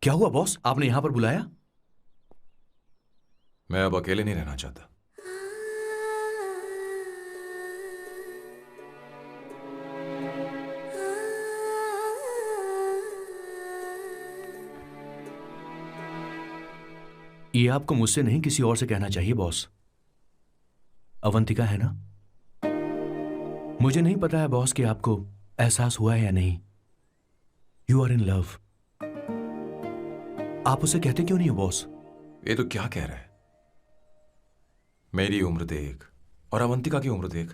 क्या हुआ बॉस, आपने यहां पर बुलाया? मैं अब अकेले नहीं रहना चाहता। ये आपको मुझसे नहीं किसी और से कहना चाहिए बॉस। अवंतिका है ना? मुझे नहीं पता है बॉस कि आपको एहसास हुआ है या नहीं। You are in love. आप उसे कहते क्यों नहीं हो बॉस? ये तो क्या कह रहा है? मेरी उम्र देख और अवंतिका की उम्र देख।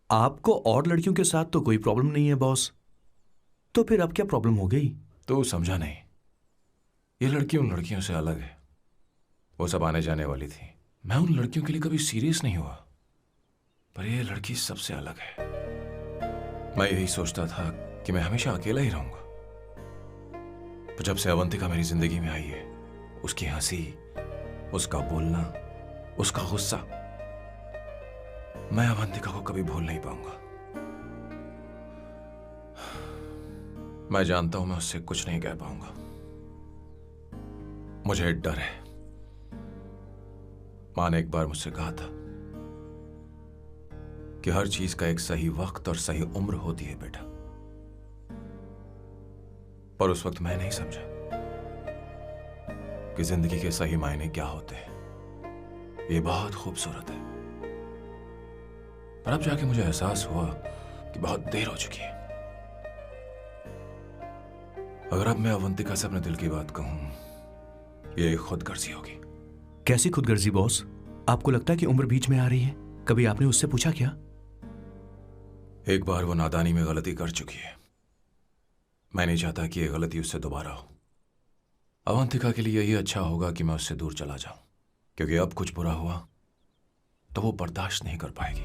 आपको और लड़कियों के साथ तो कोई प्रॉब्लम नहीं है बॉस, तो फिर अब क्या प्रॉब्लम हो गई? तो समझा नहीं। ये लड़की उन लड़कियों से अलग है। वो सब आने जाने वाली थी। मैं उन लड़कियों के लिए कभी सीरियस नहीं हुआ, पर ये लड़की सबसे अलग है। मैं यही सोचता था कि मैं हमेशा अकेला ही रहूंगा, पर जब से अवंतिका मेरी जिंदगी में आई है, उसकी हंसी, उसका बोलना, उसका गुस्सा, मैं अवंतिका को कभी भूल नहीं पाऊंगा। मैं जानता हूं मैं उससे कुछ नहीं कह पाऊंगा। मुझे डर है। मां ने एक बार मुझसे कहा था कि हर चीज का एक सही वक्त और सही उम्र होती है बेटा, पर उस वक्त मैं नहीं समझा कि जिंदगी के सही मायने क्या होते हैं। ये बहुत खूबसूरत है, पर अब जाके मुझे एहसास हुआ कि बहुत देर हो चुकी है। अगर अब मैं अवंतिका से अपने दिल की बात कहूं, ये खुदगर्जी होगी। कैसी खुदगर्जी बॉस? आपको लगता है कि उम्र बीच में आ रही है? कभी आपने उससे पूछा क्या? एक बार वो नादानी में गलती कर चुकी है। मैं नहीं चाहता कि ये गलती उससे दोबारा हो। अवंतिका के लिए यही अच्छा होगा कि मैं उससे दूर चला जाऊं, क्योंकि अब कुछ बुरा हुआ तो वो बर्दाश्त नहीं कर पाएगी।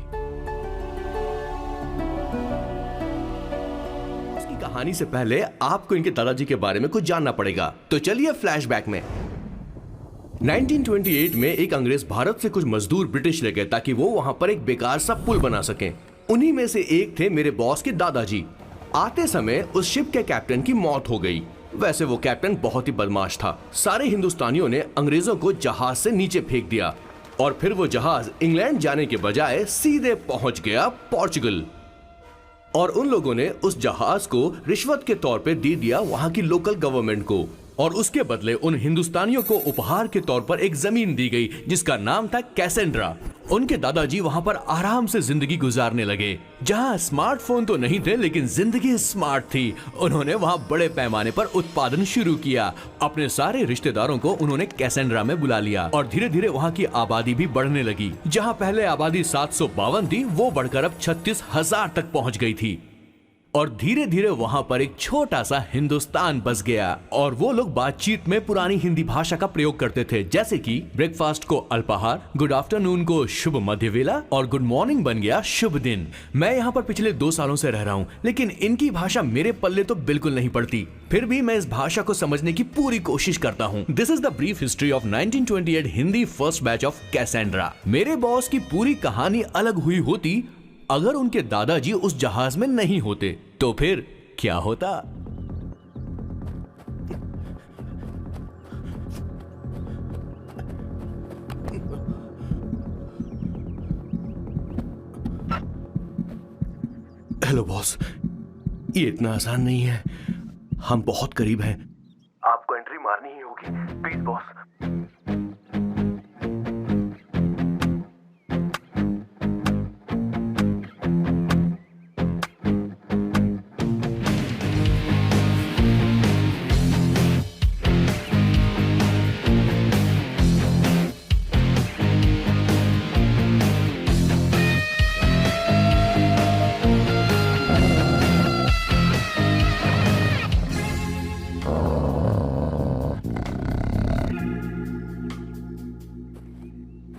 इसकी कहानी से पहले आपको इनके दादाजी के बारे में कुछ जानना पड़ेगा, तो चलिए फ्लैशबैक में। 1928 में एक अंग्रेज भारत से कुछ मजदूर ब्रिटिश ले गए ताकि वो वहां पर एक बेकार सा पुल बना सकें। उन्हीं में से एक थे मेरे बॉस के दादाजी। आते समय उस शिप के कैप्टन की मौत हो गई। वैसे वो कैप्टन बहुत ही बदमाश था। सारे हिंदुस्तानियों ने अंग्रेजों को जहाज से नीचे फेंक दिया और फिर वो जहाज इंग्लैंड जाने के बजाय सीधे पहुंच गया पोर्चुगल। और उन लोगों ने उस जहाज को रिश्वत के तौर पे दे दिया वहां की लोकल गवर्नमेंट को, और उसके बदले उन हिंदुस्तानियों को उपहार के तौर पर एक जमीन दी गई जिसका नाम था कैसेंड्रा। उनके दादाजी वहां पर आराम से जिंदगी गुजारने लगे, जहां स्मार्टफोन तो नहीं थे लेकिन जिंदगी स्मार्ट थी। उन्होंने वहां बड़े पैमाने पर उत्पादन शुरू किया। अपने सारे रिश्तेदारों को उन्होंने कैसेंड्रा में बुला लिया और धीरे धीरे वहां की आबादी भी बढ़ने लगी। जहां पहले आबादी 752 थी, वो बढ़कर अब 36,000 तक पहुंच गई थी। और धीरे धीरे वहां पर एक छोटा सा हिंदुस्तान बस गया और वो लोग बातचीत में पुरानी हिंदी भाषा का प्रयोग करते थे, जैसे कि ब्रेकफास्ट को अल्पाहार, गुड आफ्टरनून को शुभ मध्य वेला और गुड मॉर्निंग बन गया शुभ दिन। मैं यहाँ पर पिछले 2 सालों से रह रहा हूँ, लेकिन इनकी भाषा मेरे पल्ले तो बिल्कुल नहीं पड़ती। फिर भी मैं इस भाषा को समझने की पूरी कोशिश करता हूँ। This is the brief history of 1928 Hindi first batch of Cassandra. मेरे बॉस की पूरी कहानी अलग हुई होती अगर उनके दादाजी उस जहाज में नहीं होते, तो फिर क्या होता? हेलो बॉस, ये इतना आसान नहीं है। हम बहुत करीब हैं। आपको एंट्री मारनी ही होगी, please boss.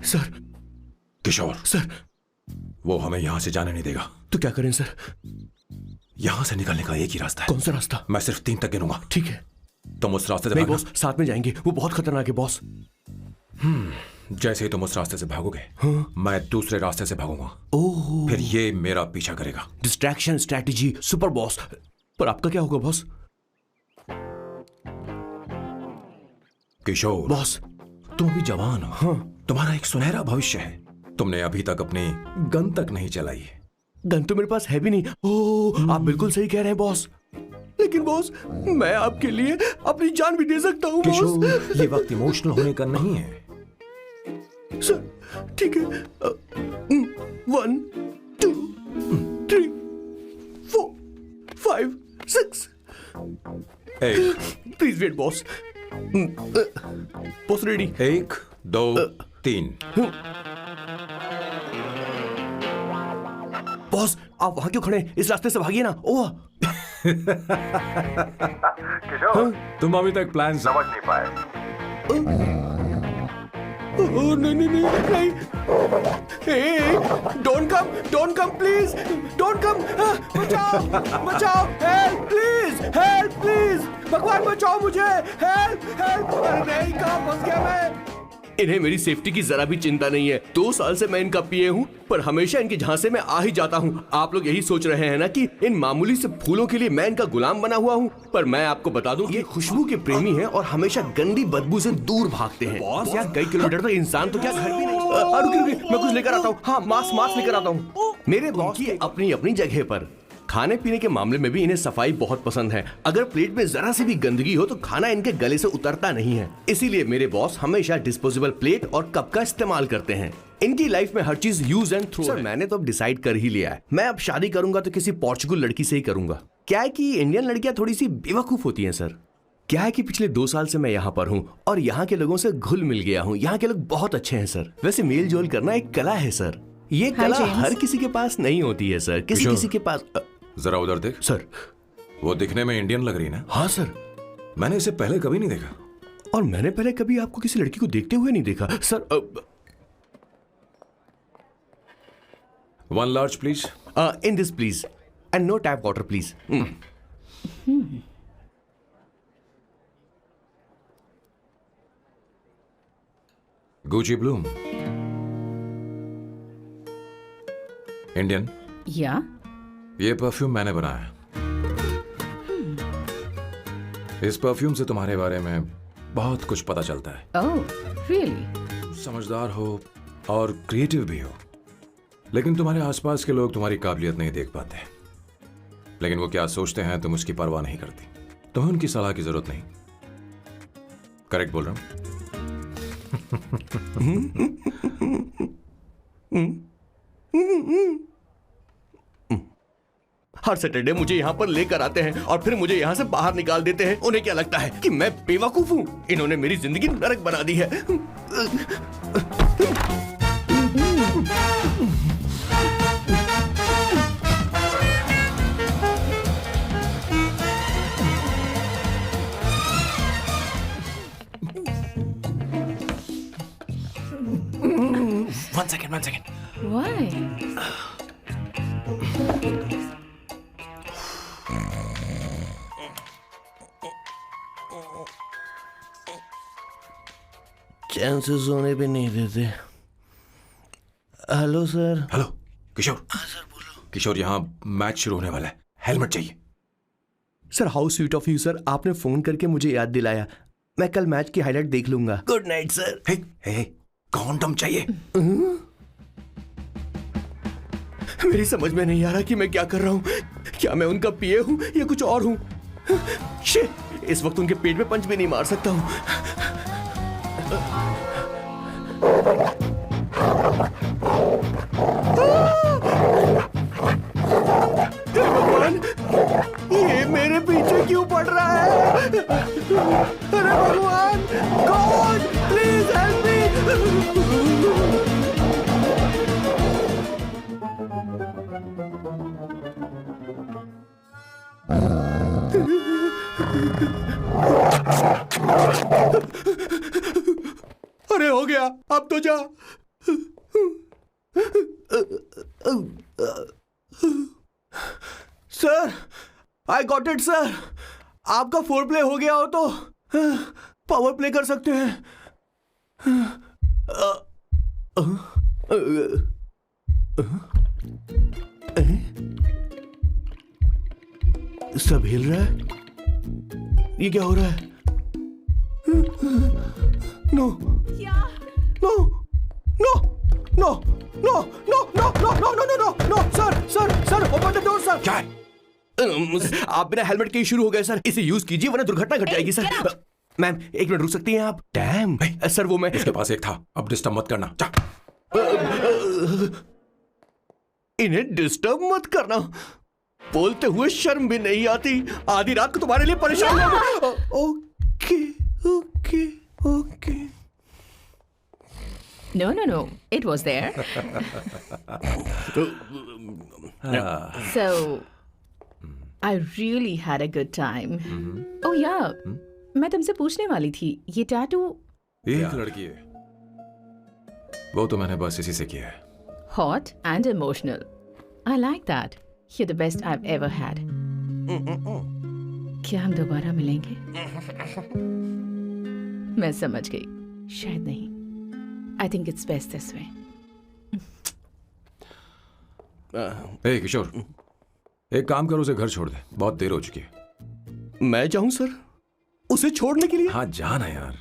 Sir. Kishore sir. वो हमें यहां से जाने नहीं देगा। तो क्या करें सर? यहां से निकलने का एक ही रास्ता है। कौन सा रास्ता? मैं सिर्फ 3 तक गिनूंगा। ठीक है। तुम उस रास्ते से नहीं भागना। बॉस, साथ में जाएंगे, वो बहुत खतरनाक है बॉस। जैसे ही तुम उस रास्ते से भागोगे, मैं दूसरे रास्ते से भागूंगा। ओह। फिर ये मेरा पीछा करेगा। Distraction strategy super boss. पर आपका क्या होगा बॉस? किशोर, बॉस। तुम अभी जवान हो। हाँ। तुम्हारा एक सुनहरा भविष्य है। तुमने अभी तक अपनी गन तक नहीं चलाई। गन तो मेरे पास है भी नहीं। ओह, आप बिल्कुल सही कह रहे हैं बॉस। लेकिन बॉस, मैं आपके लिए अपनी जान भी दे सकता हूँ किशोर, बॉस। ये वक्त इमोशनल होने का नहीं है। सर ठीक है। 1 2 3 4 5 6। Please wait boss. Boss ready. 1 2 3। Boss, आप वहां क्यों खड़े हैं? इस रास्ते से भागिए ना। ओह, किशोर, तुम अभी तक प्लान समझ नहीं पाए। ओह, नहीं नहीं नहीं नहीं। Don't come please, don't come. बचाओ बचाओ, हेल्प प्लीज, भगवान बचाओ मुझे, हेल्प। अरे नहीं, कहाँ फंस गया मैं? इन्हें मेरी सेफ्टी की जरा भी चिंता नहीं है। 2 साल से मैं इनका पीए हूँ, पर हमेशा इनके झांसे में आ ही जाता हूँ। आप लोग यही सोच रहे हैं ना कि इन मामूली से फूलों के लिए मैं इनका गुलाम बना हुआ हूँ, पर मैं आपको बता दूं, ये खुशबू के प्रेमी हैं और हमेशा गंदी बदबू से दूर भागते हैं। बॉस यार, कई किलोमीटर तक इंसान तो क्या घर भी नहीं। रुकिए, मैं कुछ लेकर आता हूँ। हाँ, मास्क लेकर आता हूँ। मेरे बॉस की अपनी अपनी जगह पर। खाने पीने के मामले में भी इन्हें सफाई बहुत पसंद है। अगर प्लेट में जरा सी भी गंदगी हो तो खाना इनके गले से उतरता नहीं है। इसीलिए मेरे बॉस हमेशा डिस्पोजेबल प्लेट और कप का इस्तेमाल करते हैं। इनकी लाइफ में हर चीज यूज एंड थ्रो है। मैंने तो अब डिसाइड कर ही लिया है, मैं अब शादी करूंगा तो किसी पोर्चुगल लड़की से ही करूंगा। क्या है कि इंडियन लड़कियां थोड़ी सी बेवकूफ होती हैं सर। क्या है कि पिछले 2 साल से मैं यहाँ पर हूँ और यहाँ के लोगों से घुल मिल गया हूँ। यहाँ के लोग बहुत अच्छे हैं सर। वैसे मेल जोल करना एक कला है सर। ये कला हर किसी के पास नहीं होती है सर। किसी के पास। जरा उधर देख। सर, वो दिखने में इंडियन लग रही है ना? हाँ सर। मैंने इसे पहले कभी नहीं देखा। और मैंने पहले कभी आपको किसी लड़की को देखते हुए नहीं देखा sir. 1 large please. In this please, and no tap water please. Gucci Bloom. Indian. या ये परफ्यूम मैंने बनाया। इस परफ्यूम से तुम्हारे बारे में बहुत कुछ पता चलता है। Oh really? समझदार हो और क्रिएटिव भी हो, लेकिन तुम्हारे आसपास के लोग तुम्हारी काबिलियत नहीं देख पाते। लेकिन वो क्या सोचते हैं तुम उसकी परवाह नहीं करती। तुम्हें उनकी सलाह की जरूरत नहीं। करेक्ट बोल रहा हूं? हर सैटरडे मुझे यहाँ पर लेकर आते हैं और फिर मुझे यहाँ से बाहर निकाल देते हैं। उन्हें क्या लगता है कि मैं बेवकूफ हूँ? इन्होंने मेरी जिंदगी नरक बना दी है। One second. Why? चैन से सोने भी नहीं देते। Hello sir. हेलो किशोर। हाँ सर बोलो। किशोर, यहाँ मैच शुरू होने वाला है, हेलमेट चाहिए। Sir how sweet of you sir, आपने फोन करके मुझे याद दिलाया। मैं कल मैच की हाईलाइट देख लूंगा। Good night sir. Hey, condom चाहिए। मेरी समझ में नहीं आ रहा कि मैं क्या कर रहा हूँ। क्या मैं उनका पीए हूँ या कुछ और हूँ? शिट, इस वक्त उनके पेट में पंच भी नहीं मार सकता हूँ। भगवान, ये मेरे पीछे क्यों पड़ रहा है? अरे भगवान, गॉड प्लीज हेल्प मी। अरे हो गया, अब तो जा। Sir, I got it sir. आपका 4 प्ले हो गया हो तो पावर प्ले कर सकते हैं। सब हिल रहा है। ये क्या हो रहा है? No no no no no no no no no no no no sir open the door sir. क्या है? आप बिना हेलमेट के ही शुरू हो गए सर। इसे यूज कीजिए वरना दुर्घटना घट जाएगी सर। मैम 1 मिनट रुक सकती हैं आप? डैम सर वो मैं उसके पास एक था, अब डिस्टर्ब मत करना। जा। इन्हें डिस्टर्ब मत करना। बोलते हुए शर्म भी नहीं आती। आधी रात को तुम्हारे लिए परेशान हो। Okay okay okay. No. It was there. So, I really had a good time. Oh yeah, मैं तुमसे पूछने वाली थी, ये टैटू एक लड़की है, वो तो मैंने बस इसी से किया है। hot and emotional. I like that. You're the best I've ever had. क्या हम दोबारा मिलेंगे? मैं समझ गई, शायद नहीं। I think it's best this way. ए किशोर, एक काम करो, उसे घर छोड़ दे, बहुत देर हो चुकी है। मैं जाऊं सर उसे छोड़ने के लिए? हाँ जाना यार।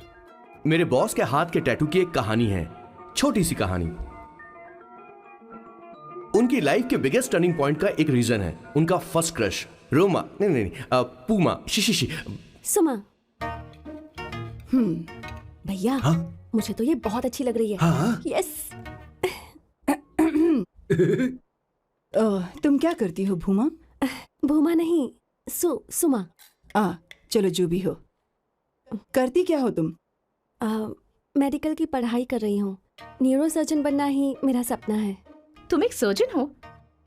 मेरे बॉस के हाथ के टैटू की एक कहानी है, छोटी सी कहानी। उनकी लाइफ के बिगेस्ट टर्निंग पॉइंट का एक रीजन है उनका फर्स्ट क्रश रोमा नहीं पूमा शिशिशी। सुमा। भैया मुझे तो ये बहुत अच्छी लग रही है। हाँ? यस। तुम क्या करती हो भूमा? भूमा नहीं, सुमा। चलो जो भी हो। करती क्या हो तुम? मेडिकल की पढ़ाई कर रही हूँ। न्यूरो सर्जन बनना ही मेरा सपना है। तुम एक सर्जन हो,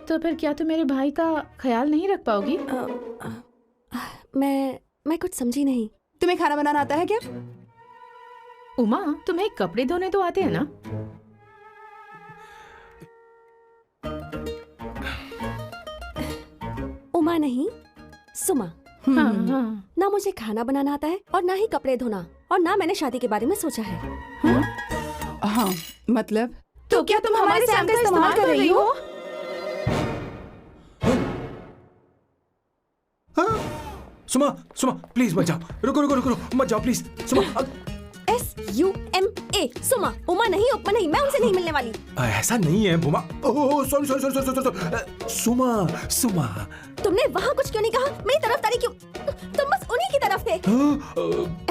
तो फिर क्या तुम मेरे भाई का ख्याल नहीं रख पाओगी? मैं कुछ समझी नहीं। तुम्हें खाना बनाना आता है क्या? उमा, तुम्हें कपड़े धोने तो आते हैं ना? उमा नहीं, सुमा। हाँ। ना मुझे खाना बनाना आता है और ना ही कपड़े धोना, और ना मैंने शादी के बारे में सोचा है। हाँ मतलब तो क्या तुम हमारे सैम का इस्तेमाल कर रही हो? सुमा प्लीज मत जाओ, रुको मत जाओ प्लीज। सुमा SUMA सुमा। उमा नहीं, उपमा नहीं, मैं उनसे नहीं मिलने वाली। ऐसा नहीं है भूमा। Oh sorry. सुमा तुमने वहाँ कुछ क्यों नहीं कहा? मेरी तरफदारी क्यों? तुम बस उन्हीं की तरफ थे।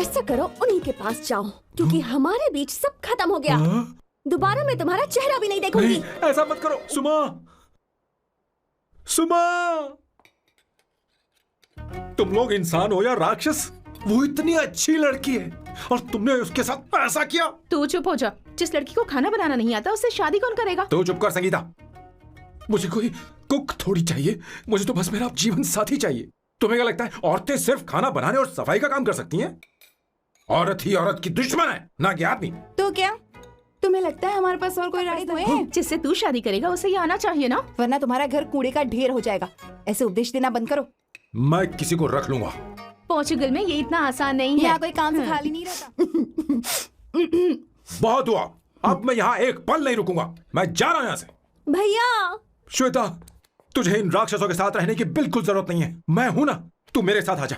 ऐसा करो, उन्हीं के पास जाओ, क्योंकि हमारे बीच सब खत्म हो गया। दोबारा मैं तुम्हारा चेहरा भी नहीं देखूंगी। नहीं, ऐसा मत करो सुमा। तुम लोग इंसान हो या राक्षस? वो इतनी अच्छी लड़की है और तुमने उसके साथ ऐसा किया। तू चुप हो जा। जिस लड़की को खाना बनाना नहीं आता उससे शादी कौन करेगा? तो चुप कर संगीता। मुझे कोई कुक थोड़ी चाहिए, मुझे तो बस मेरा जीवन साथी चाहिए। तुम्हें क्या लगता है औरतें सिर्फ खाना बनाने और सफाई का काम कर सकती हैं? औरत ही औरत की दुश्मन है, ना कि आदमी। तो क्या तुम्हें लगता है हमारे पास और कोई रास्ता है? जिससे तू शादी करेगा उसे ये आना चाहिए ना, वरना तुम्हारा घर कूड़े का ढेर हो जाएगा। ऐसे उपदेश देना बंद करो। मैं किसी को रख लूंगा। पोर्चुगल में ये इतना आसान नहीं है। यहाँ कोई काम से खाली नहीं रहता। बहुत हुआ, अब मैं यहाँ एक पल नहीं रुकूंगा। मैं जा रहा हूँ यहाँ से। भैया श्वेता, तुझे इन राक्षसों के साथ रहने की बिल्कुल जरूरत नहीं है। मैं हूं ना, तू मेरे साथ आ जा।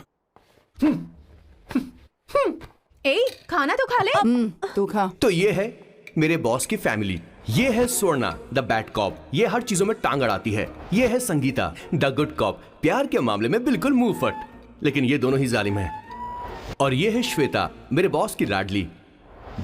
ए, खाना तो खा ले। तू खा। तो ये है मेरे बॉस की फैमिली। ये है स्वर्णा द बैड कॉप, ये हर चीजों में टांग अड़ाती है। ये है संगीता द गुड कॉप, प्यार के मामले में बिल्कुल मुंह फट, लेकिन ये दोनों ही जालिम हैं। और ये है श्वेता, मेरे बॉस की लाडली।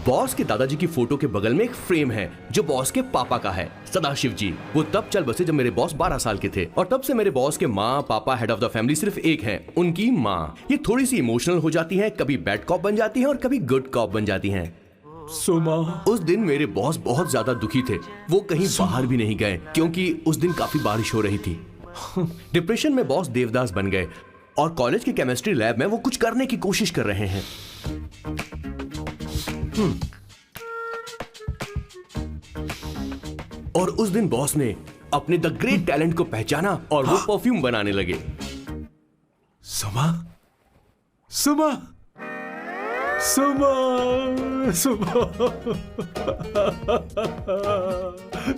बॉस के दादाजी की फोटो के बगल में एक फ्रेम है जो बॉस के पापा का है, सदाशिव जी। वो तब चल बसे जब मेरे बॉस 12 साल के थे, और तब से मेरे बॉस के माँ पापा हेड ऑफ द फैमिली सिर्फ एक है, उनकी माँ। ये थोड़ी सी इमोशनल हो जाती है, कभी बैड कॉप बन जाती है और कभी गुड कॉप बन जाती हैं। सुमा, उस दिन मेरे बॉस बहुत ज्यादा दुखी थे। वो कहीं बाहर भी नहीं गए क्योंकि उस दिन काफी बारिश हो रही थी। डिप्रेशन में बॉस देवदास बन गए और कॉलेज की केमिस्ट्री लैब में वो कुछ करने की कोशिश कर रहे हैं। और उस दिन बॉस ने अपने द ग्रेट टैलेंट को पहचाना और वो परफ्यूम बनाने लगे। सुमा सुमा सुमा सुमा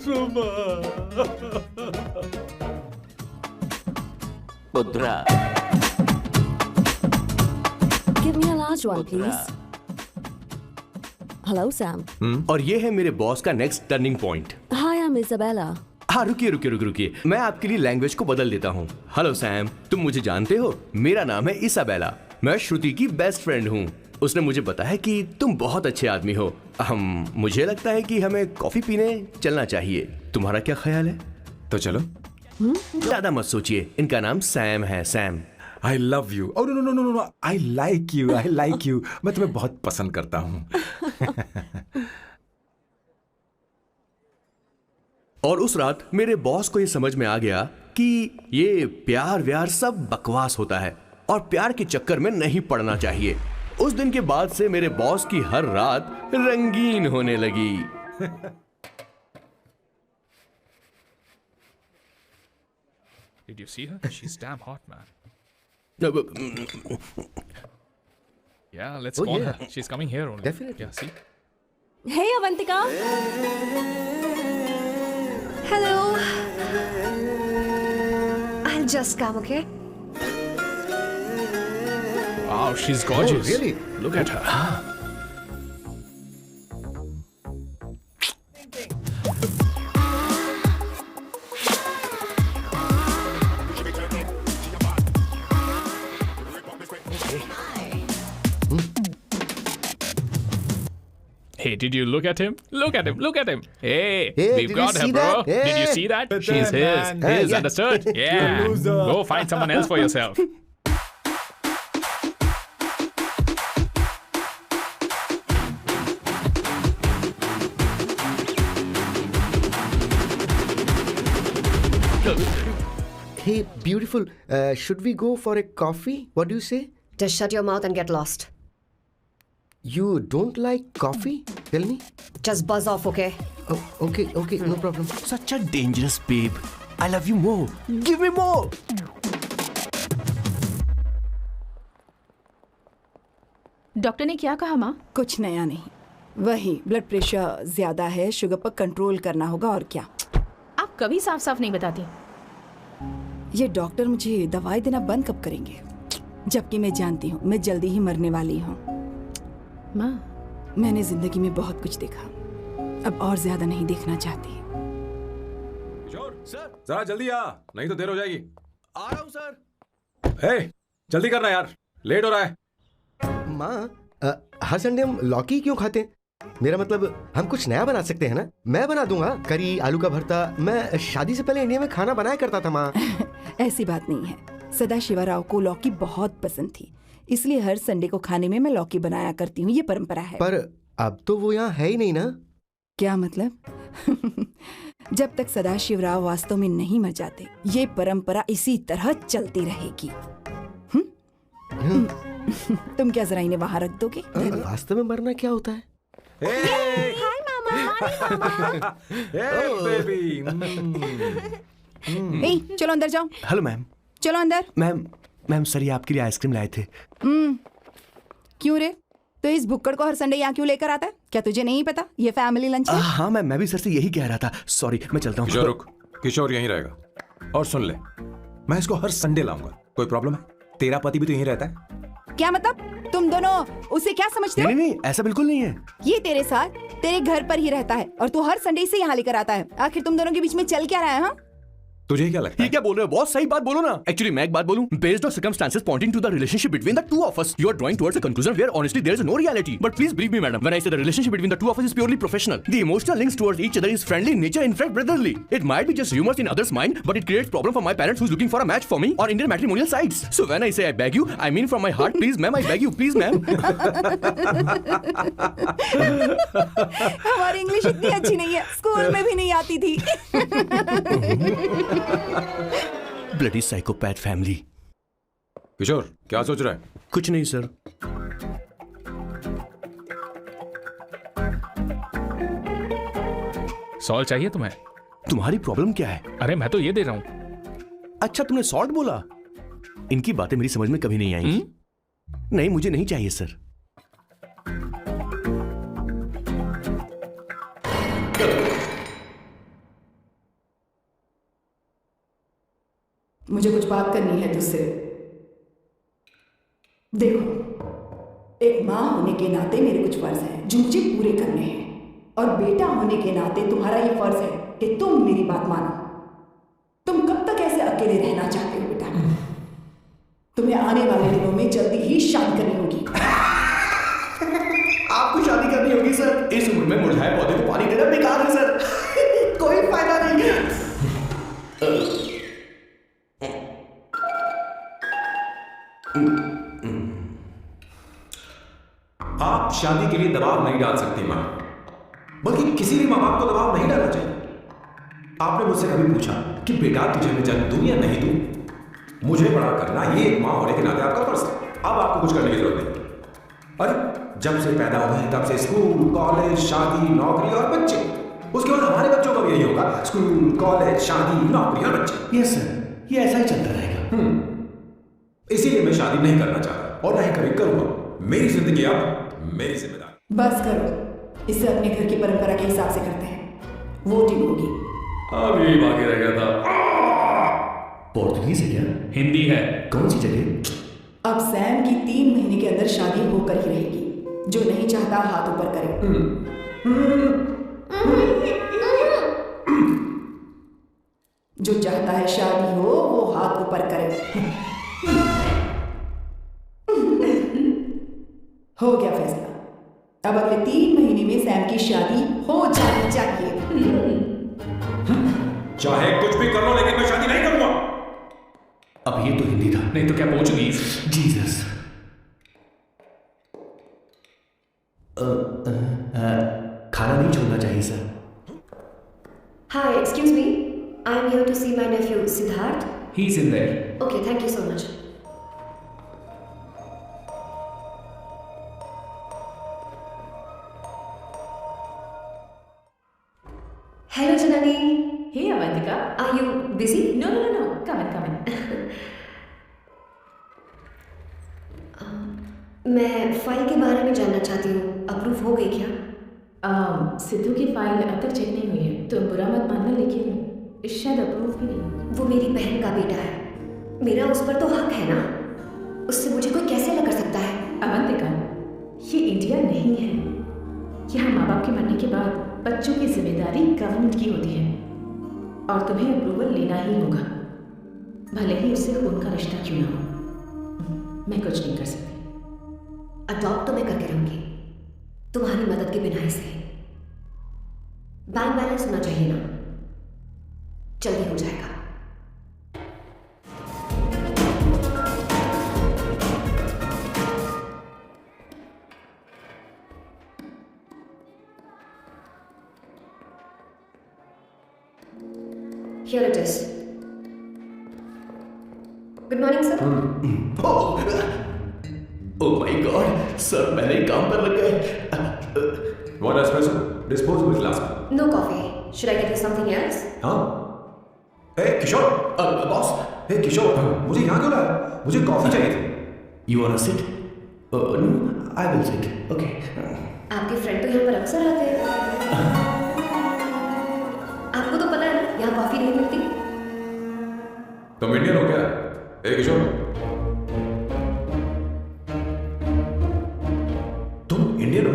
सुमा पुत्रा, Give me a large one, please. Hello Sam. और ये है मेरे बॉस का next turning point. Hi, I am Isabella. हाँ, रुकिए, मैं आपके लिए लैंग्वेज को बदल देता हूँ। हेलो सैम, तुम मुझे जानते हो? मेरा नाम है इसाबेला। मैं श्रुति की बेस्ट फ्रेंड हूँ। उसने मुझे बताया कि तुम बहुत अच्छे आदमी हो। मुझे लगता है कि हमें कॉफी पीने चलना चाहिए। तुम्हारा क्या ख्याल है? तो चलो। ज्यादा मत सोचिए, इनका नाम सैम है। Sam. I love you. Oh no no no no, I like you. मैं तुम्हें बहुत पसंद करता हूँ। और उस रात मेरे बॉस को ये समझ में आ गया कि ये प्यार व्यार सब बकवास होता है और प्यार के चक्कर में नहीं पड़ना चाहिए। उस दिन के बाद से मेरे बॉस की हर रात रंगीन होने लगी। Did you see her? She's damn hot, man. Yeah, let's call her. She's coming here only. Definitely. Yeah, see? Hey Avantika. Hello. I'll just come, okay? Wow, she's gorgeous. Oh, really? Look at her. Hey, did you look at him? Look at him. Look at him. Hey, Hey, we've did got you her, see bro. that? Did you Hey. see that? But She's then, his. man. His, Yeah. understood? Yeah. loser. Go find someone else for yourself. Hey, beautiful. Should we go for a coffee? What do you say? Just shut your mouth and get lost. You don't like coffee? Tell me. Just buzz off, okay? Oh, okay, no problem. Such a dangerous babe. I love you more. Give me more. Doctor ने क्या कहा माँ? कुछ नया नहीं, वही blood pressure ज्यादा है, शुगर पर कंट्रोल करना होगा और क्या। आप कभी साफ साफ नहीं बताती। ये डॉक्टर मुझे दवाई देना बंद कब करेंगे? जबकि मैं जानती हूँ मैं जल्दी ही मरने वाली हूँ। माँ, मैंने जिंदगी में बहुत कुछ देखा, अब और ज्यादा नहीं देखना चाहती। किशोर, जरा जल्दी आ, नहीं तो देर हो जाएगी। आ रहा हूँ सर। हे, जल्दी करना यार, लेट हो रहा है। माँ, हर संडे हम लौकी क्यों खाते हैं? मेरा मतलब हम कुछ नया बना सकते हैं ना? मैं बना दूंगा करी आलू का भरता। मैं शादी से पहले इंडिया में खाना बनाया करता था माँ। ऐसी बात नहीं है। सदाशिवा राव को लौकी बहुत पसंद थी, इसलिए हर संडे को खाने में मैं लौकी बनाया करती हूँ। ये परंपरा है। पर अब तो वो यहाँ है ही नहीं ना। क्या मतलब? जब तक सदाशिव राव वास्तव में नहीं मर जाते, ये परंपरा इसी तरह चलती रहेगी। तुम क्या जरा इन्हें वहां रख दोगे? वास्तव में मरना क्या होता है? हाय मामा। बेबी। ए, चलो अंदर जाओ। Hello ma'am. चलो अंदर। मैम सर, ये आपके लिए आइसक्रीम लाए थे। क्यों रे? तो इस भुक्कड़ को हर संडे यहाँ क्यों लेकर आता है? क्या तुझे नहीं पता ये फैमिली लंच है? हाँ मैम, मैं भी सर से यही कह रहा था। सॉरी, मैं चलता किशोर हूँ। रुक, किशोर यहीं रहेगा। और सुन ले, मैं इसको हर संडे लाऊंगा। कोई प्रॉब्लम है? तेरा पति भी तो यहीं रहता है। क्या मतलब? तुम दोनों उसे क्या समझते हो? नहीं, ऐसा बिल्कुल नहीं है। ये तेरे साथ तेरे घर पर ही रहता है और तू हर संडे से यहाँ लेकर आता है। आखिर तुम दोनों के बीच में चल क्या रहा है? हाँ, तुझे क्या लगता ये है? क्या बोल रहे हो बॉस? सही बात बोलो ना। एक्चुअली मैं एक बात बोलूं, based on circumstances pointing to the relationship between the two of us, you are drawing towards a conclusion where honestly there is no reality. But please believe me madam, when I say the relationship between the two of us is purely professional. The emotional links towards each other is friendly in nature, in fact brotherly. It might be just rumors in others mind, but it creates problem for my parents who's looking for a match for me on Indian matrimonial sites. So when I say I beg you, I mean from my heart, please ma'am, I beg you, please ma'am. हमारी English इतनी अच्छी नहीं है, school में भी नहीं आती थी। Bloody psychopath family. किशोर क्या सोच रहा है? कुछ नहीं सर। सॉल्व चाहिए तुम्हें? तुम्हारी प्रॉब्लम क्या है? अरे मैं तो ये दे रहा हूँ। अच्छा, तुमने सॉल्ट बोला। इनकी बातें मेरी समझ में कभी नहीं आएंगी। नहीं, मुझे नहीं चाहिए सर। मुझे कुछ बात करनी है तुझसे। देखो, एक माँ होने के नाते मेरे कुछ फर्ज हैं जो मुझे पूरे करने हैं, और बेटा होने के नाते तुम्हारा ये फर्ज है कि तुम मेरी बात मानो। तुम कब तक ऐसे अकेले रहना चाहते हो बेटा? तुम्हें आने वाले दिनों में जल्दी ही शादी करनी होगी। आपको शादी करनी होगी सर। इस उम्र में मुरझाए पौधे को पानी देना बेकार है सर। कोई फायदा नहीं है। आप शादी के लिए दबाव नहीं डाल सकती मां, बल्कि किसी भी मां बाप को दबाव नहीं डालना चाहिए। आपने मुझसे कभी पूछा कि बेटा तुझे मैं जन्म दूं या नहीं दूं? मुझे बड़ा करना ये एक मां होने के नाते आपका फर्ज है। अब आपको कुछ करने की जरूरत नहीं। अरे जब से पैदा हुए हैं तब से स्कूल, कॉलेज, शादी, नौकरी और बच्चे। उसके बाद हमारे बच्चों का भी यही होगा, स्कूल, कॉलेज, शादी, नौकरी और बच्चे। यस सर, ये ऐसा ही चलता रहेगा। इसीलिए मैं शादी नहीं करना चाहता और ना ही कभी करूंगा। मेरी जिंदगी अब मेरी जिम्मेदारी। बस करो, इसे अपने घर की परंपरा के हिसाब से करते हैं। वोटिंग होगी। अब यही बाकी रह गया था। पोर्तुगीज है क्या? हिंदी है। कौन सी जगह? अब सैम की 3 महीने के अंदर शादी होकर ही रहेगी। जो नहीं चाहता हाथ ऊपर करे। जो चाहता है शादी हो वो हाथ ऊपर करे। हो गया फैसला। अब अगले 3 महीने में सैम की शादी हो जानी चाहिए। चाहे कुछ भी कर लो, लेकिन मैं शादी नहीं करूंगा। अब ये तो हिंदी था। नहीं तो क्या पोर्चुगीज? जीसस। खाना नहीं छोड़ना चाहिए sir. Hi, excuse me. I am here to see my nephew Siddharth. He's in there. Okay, thank you so much. Hello, Janani. Hey, Avantika. Are you busy? No. Come in. मैं file के बारे में जानना चाहती हूँ। Approve हो गई क्या? सिद्धू की फाइल अब तक चेक नहीं हुई है, तो बुरा मत मानना, लेकिन शायद अप्रूव भी नहीं। वो मेरी बहन का बेटा है, मेरा उस पर तो हक है ना। उससे मुझे कोई कैसे अलग कर सकता है? अवंतिका, ये इंडिया नहीं है। यहाँ माँ बाप के मरने के बाद बच्चों की जिम्मेदारी गवर्नमेंट की होती है, और तुम्हें अप्रूवल लेना ही होगा, भले ही उससे खून का रिश्ता क्यों ना हो। मैं कुछ नहीं कर सकती। अडॉप्ट तो मैं करके रहूंगी, तुम्हारी मदद के बिना ही सही। बैंक बैलेंस होना चाहिए ना, जल्दी हो जाएगा। Here it is. Good morning, sir. Oh my God, sir मैंने काम पर लग गए। One espresso, disposable glass. No coffee. Should I get you something else? हाँ? ए किशोर, बॉस, ए किशोर, मुझे यहाँ क्यों लाया? मुझे कॉफी चाहिए थी। You wanna sit? No, I will sit. Okay. आपके फ्रेंड तो यहाँ पर अक्सर आते हैं। आपको तो पता है ना, यहाँ कॉफी नहीं मिलती। तुम इंडियन हो क्या? ए किशोर, तुम इंडियन हो?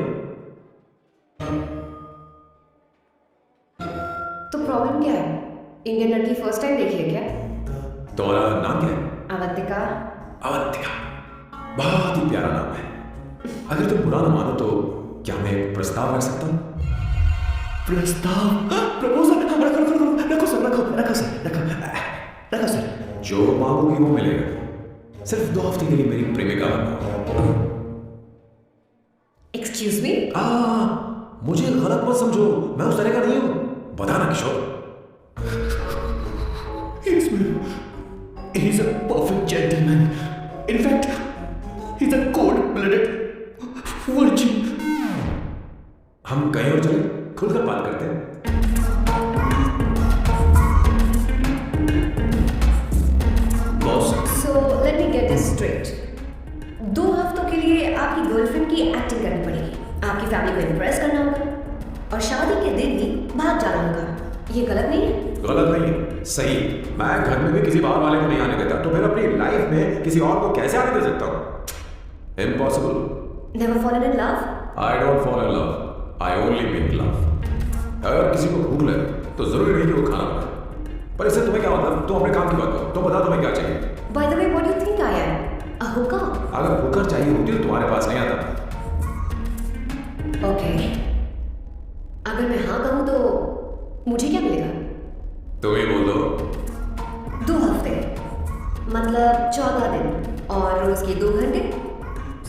तो प्रॉब्लम क्या है? इंडियन लड़की फर्स्ट टाइम देखी है क्या? तुम्हारा नाम क्या है? अवंतिका। अवंतिका, बहुत ही प्यारा नाम है। अगर तुम बुरा ना मानो तो क्या मैं एक प्रस्ताव रख सकता हूँ? प्रस्ताव? प्रपोजल? रखो सर। जो मांगोगी वो मिलेगा। सिर्फ 2 हफ्ते के लिए मेरी प्रेमिका बनना। Excuse me? मुझे गलत मत समझो, मैं उस तरह का नहीं हूँ। बताना किशोर। He's a perfect gentleman. In fact, he's a cold-blooded virgin. हम कहीं और चले, खुलकर बात करते हैं। Boss, So let me get this straight. 2 हफ्तों के लिए आपकी गर्लफ्रेंड की एक्टिंग करनी पड़ेगी, आपकी फैमिली को इम्प्रेस करना होगा, और शादी के दिन ही भाग जाना होगा। ये गलत नहीं है? गलत नहीं है, सही। मैं घर में भी किसी बाहर वाले को नहीं आने देता, तो फिर अपनी लाइफ में किसी और को कैसे आने दे सकता हूँ? Impossible. Never fallen in love? I don't fall in love. I only make love. अगर किसी को भूख लगे तो जरूरी नहीं कि वो खाना बनाए। पर इससे तुम्हें क्या मतलब? तुम अपने काम की बात करो। तुम बताओ तुम्हें क्या चाहिए? By the way, what do you think I am? A hooker? अगर होकर चाहिए होती तो तुम्हारे पास नहीं आता। Okay. अगर मैं हाँ कहूँ तो मुझे क्या मिलेगा? तुम ही बोल दो। 2 हफ्ते मतलब 14 दिन और रोज के 2 घंटे।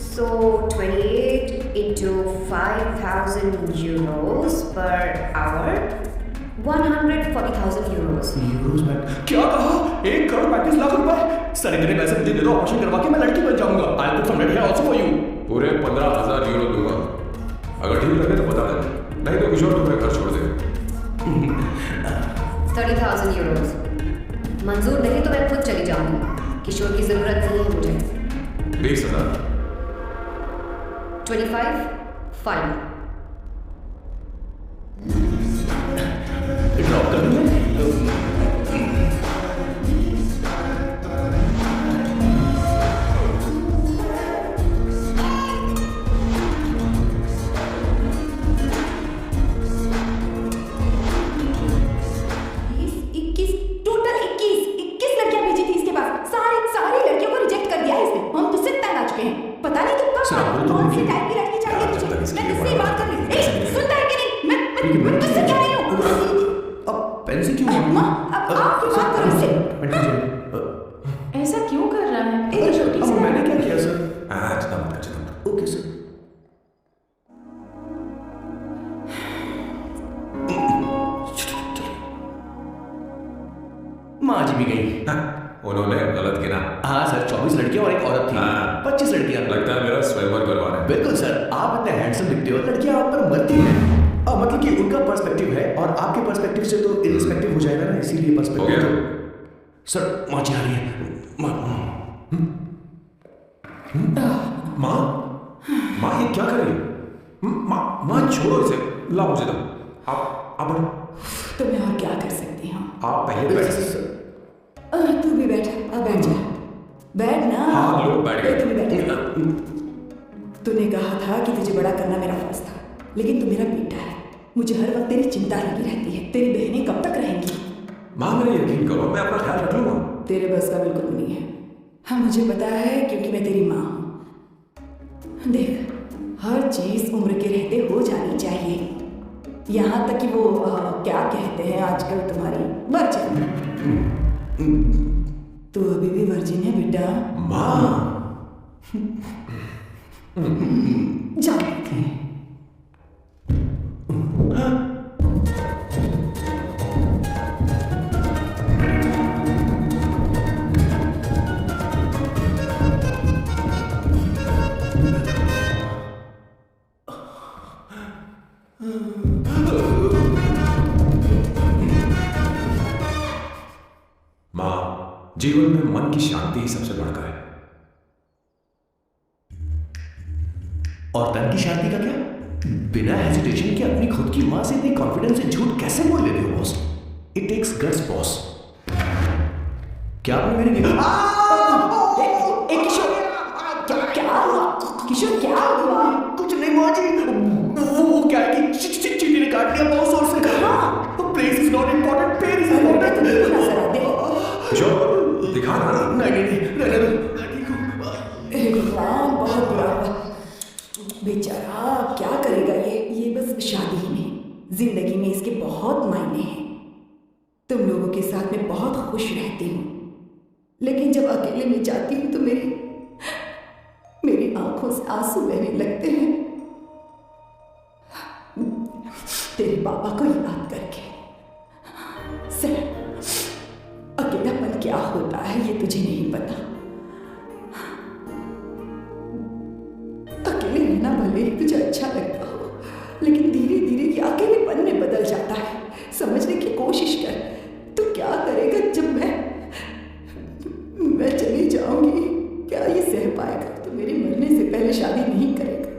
So 28 into 5,000 euros per hour, 140,000 euros. Euros में क्या कहा? 1 करोड़ 35 लाख रुपए? सर इतने पैसे मुझे दे दो, ऑपरेशन करवा के मैं लड़की बन जाऊंगा। I'll put some red hair also for you. पूरे 15,000 यूरो दूंगा। अगर ठीक लगे तो बता देना, नहीं तो किशोर तुम्हें घर छोड़ देगा। 30,000 euros. मंजूर नहीं तो मैं खुद चली जाऊंगी। किशोर की जरूरत नहीं है मुझे। 20,000। 25, fine. ड्रॉप कर दूं मैं? टोटल 21 लड़कियां भेजी थी इसके पास। सारी लड़कियों को रिजेक्ट कर दिया है इसने। हम तुझसे तंग आ चुके हैं। पता नहीं तुम सर, आप बोलो तो कौन सी नहीं। टाइप की लड़की चाहिए तुझे? चल, मैं तुझसे ही बात कर रही हूँ। सुनता है कि नहीं? मैं तुझसे कह रही हूँ। अब पेन से क्यों? माँ, अब आपकी बात करो इससे। ऐसा क्यों कर रहा है? एक छोटी अब सी मैंने क्या किया सर? चिंता मत कर, चिंता मत कर। Okay sir. माँ जी भी गई। उन्होंने गलत गिना। हाँ सर, 24 लड़कियां और एक औरत थी। हाँ। 25 लड़कियां। लगता है मेरा स्वयंवर करवा रहे हैं। बिल्कुल सर, आप इतने हैंडसम दिखते हो, लड़कियां आप पर मरती हैं। मतलब कि उनका पर्सपेक्टिव है और आपके पर्सपेक्टिव से तो इरिस्पेक्टिव हो जाएगा ना, इसीलिए हो पर्सपेक्टिव। गया? सर माँ जी आ रही है। माँ, माँ ये क्या कर रही है? माँ छोड़ो इसे, लाओ मुझे दो। आप बैठो। तो मैं और क्या कर सकती हूँ? आप पहले बैठ। तू भी बैठ। अब बैठ जा। बैठ ना। हाँ, लो, बैठ गए। तू भी बैठ। तूने कहा था कि तुझे बड़ा करना मेरा फर्ज था, लेकिन तू मेरा बेटा है। मुझे हर वक्त तेरी चिंता लगी रहती है। तेरी बहनें कब तक रहेंगी? माँ मेरा यकीन करो, मैं अपना ख्याल रख लूंगा। तेरे बस का बिल्कुल नहीं है। हाँ मुझे पता है, क्योंकि मैं तेरी माँ हूँ। देख, हर चीज उम्र के रहते हो जानी चाहिए, यहाँ तक कि वो क्या कहते हैं आजकल तुम्हारी वर्जिन। तू अभी भी वर्जिन है बेटा। माँ जाओ। माँ, जीवन में मन की शांति ही सबसे बढ़कर है। और तन की शांति का क्या? बिना हेजिटेशन के अपनी खुद की मां से इतनी कॉन्फिडेंस से झूठ कैसे बोल लेते हो boss? It takes guts boss. क्या आपने मेरी किशोर, क्या हुआ? किशोर क्या हुआ? कुछ नहीं माँ जी, वो क्या है कि चीटी ने काट लिया बॉस और से कहा place is not important, pain is important. नजर आते हो? किशोर दिखा ना। नहीं रहने दो। भगवान, बहुत बुरा हुआ बेचारा। क्या करेगा ये बस शादी ही नहीं, जिंदगी में इसके बहुत मायने हैं। तुम लोगों के साथ में बहुत खुश रहती हूँ, लेकिन जब अकेले में जाती हूँ तो मेरी आंखों से आंसू बहने लगते हैं, तेरे पापा को याद करके। सर, अकेलापन क्या होता है ये तुझे नहीं पता। अकेले रहना भले ही तुझे अच्छा लगता हो, लेकिन धीरे धीरे ये अकेलेपन में बदल जाता है। समझने की कोशिश कर। तो क्या करेगा जब मैं चली जाऊंगी? क्या ये सह पाएगा? तो मेरे मरने से पहले शादी नहीं करेगा।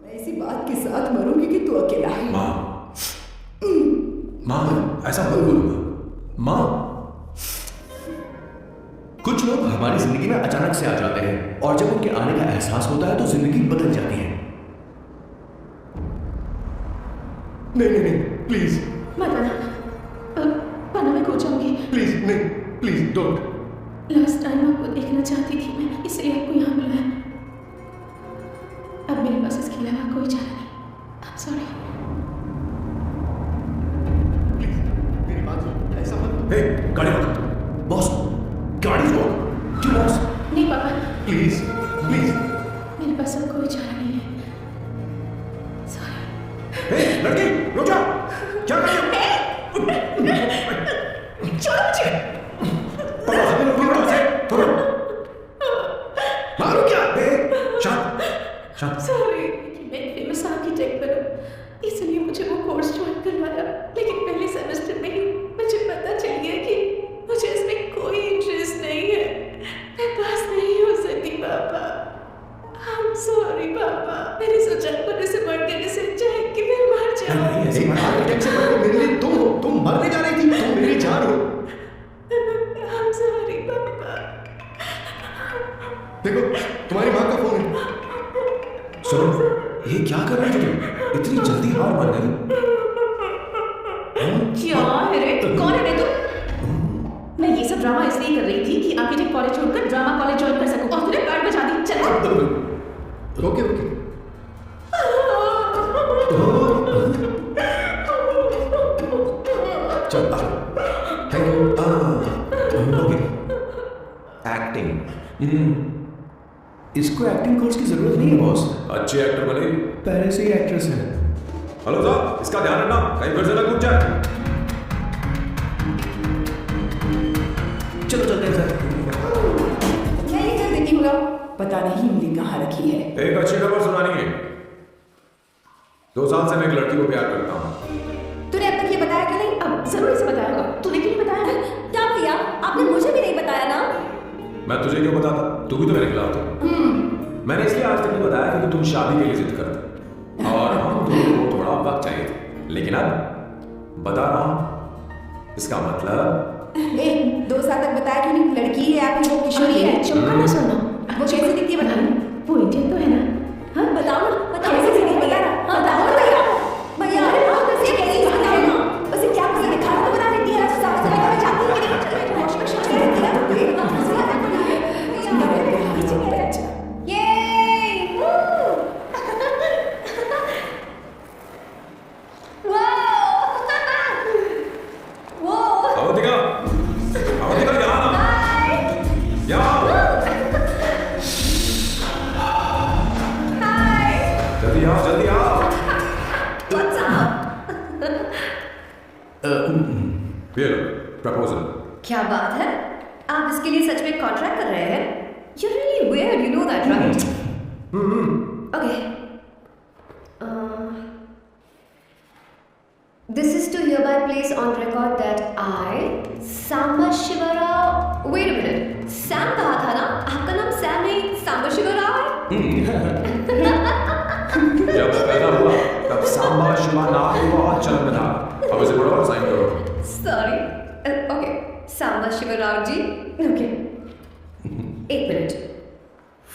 मैं इसी बात के साथ मरूंगी कि तू अकेला है। माँ ऐसा मत बोलो माँ। कुछ लोग हमारी जिंदगी में अचानक अचानक से आ जाते हैं और जब उनके आने का एहसास होता है तो जिंदगी बदल जाती है। नहीं नहीं नहीं, प्लीज मत बना, बना मैं खो जाऊंगी। प्लीज नहीं, प्लीज डोंट। लास्ट टाइम आपको देखना चाहती थी मैं, इसलिए आपको यहाँ बुलाया। अब मेरे पास इसके अलावा कोई चारा नहीं। I'm sorry। प्लीज मेरी बात सुन, ऐसा मत। हे, गाड़ी रोक। बॉस, गाड़ी रोक। क्यों बॉस? नहीं पापा, प्लीज प्लीज। मेरे पास अब कोई चारा नहीं है। Sorry। हे, लड़की रुक जा। क्या कर रही हो? छोड़ो मुझे। पापा हमें लोग क्यों से थोड़ा मारो क्या? हे, शांत शांत। सॉरी कि मैं फेमस आर्किटेक्ट बनूं, इसलिए मुझे वो कोर्स ज्वाइन करवाया, लेकिन पहले सेमेस्टर में ही मुझे पता चल गया कि मुझे इसमें कोई इंटरेस्ट नहीं है। मैं पास नहीं हो सकती पापा। I'm sorry पापा, मेरी सोचा होने से मर जाने से अच्छा है कि मैं मर जाऊं। ऐसे आर्किटेक्ट से बढ़कर मेरे लिए तुम हो, तुम मरने जा रही थी, तुम मेरी जान हो। I'm sorry पापा। देखो तुम्हारी माँ का फोन है। सुनो, ये क्या कर रहे थे तुम? इतनी जल्दी हार मान गई? क्या है रे? कौन है रे तू? मैं ये सब ड्रामा इसलिए कर रही थी कि आर्किटेक्ट कॉलेज छोड़कर ड्रामा कॉलेज ज्वाइन कर सकूं, और तूने कार्ड बजा दी। चल ओके ओके। चल थैंक यू। ओके एक्टिंग, इसको एक्टिंग कोर्स की जरूरत नहीं है बॉस, अच्छे एक्टर बने। पहले से ही एक्ट्रेस है। हेलो साहब, इसका ध्यान रखना कहीं फिर से ना कूद जाए। चलो चलते हैं सर। मैं ये कर देती हूँ ना, पता नहीं उंगली कहाँ रखी है। एक अच्छी खबर सुनानी है। 2 साल से मैं एक लड़की को प्यार करता हूँ। तूने अब तक ये बताया क्यों नहीं? अब जरूर से बताया होगा। तूने क्यों नहीं बताया? क्या भैया, आपने मुझे भी नहीं बताया ना। मैं तुझे क्यों बताता? तू भी तो मेरे खिलाफ था। मैंने इसलिए आज तक नहीं बताया क्योंकि तुम शादी के लिए जिद करते और हम दोनों को थोड़ा वक्त चाहिए था। लेकिन अब बता रहा हूँ, इसका मतलब 2 साल तक बताया क्यों नहीं? लड़की है आपकी, वो किशोरी है। चुप कर ना सुनो। वो कैसी दिखती है बताना? वो इंडियन तो है ना? हाँ बताओ ना, बताओ कैसी दिखती है बता ना? हाँ, बताओ ना भैया। भैया अरे हाँ, कैसी कैसी बताओ ना। बस ये क्या पसंद है? खाना तो बना लेती है, साफ सफाई करना चाहती है कि नहीं? वॉशिंग मशीन चला लेती है। अवंतिका, अवंतिका यहाँ आ। यहाँ आओ। जल्दी आओ, जल्दी आओ। ये लो प्रपोजल। क्या बात है, आप इसके लिए सच में कॉन्ट्रैक्ट कर रहे हैं? You're really weird, you know that, right? Okay. This is to hereby place on record that I, Samba Shiva Rao. Wait a minute. Sam कहा था ना? आपका नाम सैम नहीं, सांबा शिवा राव है? जब मैं पैदा हुआ तब सांबा शिवा नाम बहुत चलन में था। अब इसे पढ़ो और साइन करो। Sorry. Okay. Samba Shiva Rao ji. Okay. 1 minute.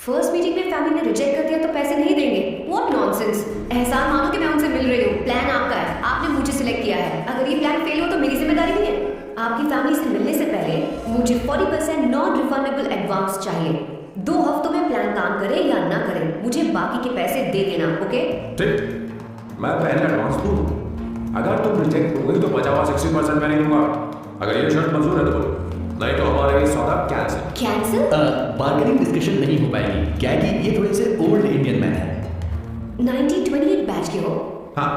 First meeting में फैमिली ने रिजेक्ट कर दिया तो पैसे नहीं देंगे? What nonsense. एहसान मानो कि मैं उनसे मिल रही हूँ। प्लान आपका है, आपने मुझे सिलेक्ट किया है। अगर ये प्लान फेल हो तो मेरी जिम्मेदारी नहीं है। आपकी फैमिली से मिलने से पहले मुझे 40% नॉन रिफंडेबल एडवांस चाहिए। 2 हफ्तों में प्लान काम करे या ना करे, मुझे बाकी के पैसे दे देना। ओके? ठीक, मैं पहले एडवांस दूँ। अगर तुम रिजेक्ट हो गई तो बचा हुआ 60% मैं नहीं दूंगा। अगर ये शर्त मंजूर है तो बोलो, नहीं तो हमारा ये सौदा कैंसिल। कैंसिल? बार्गेनिंग डिस्कशन नहीं हो पाएगी, क्या कि ये थोड़े से ओल्ड इंडियन मैन है। 1928 बैच के हो? हाँ।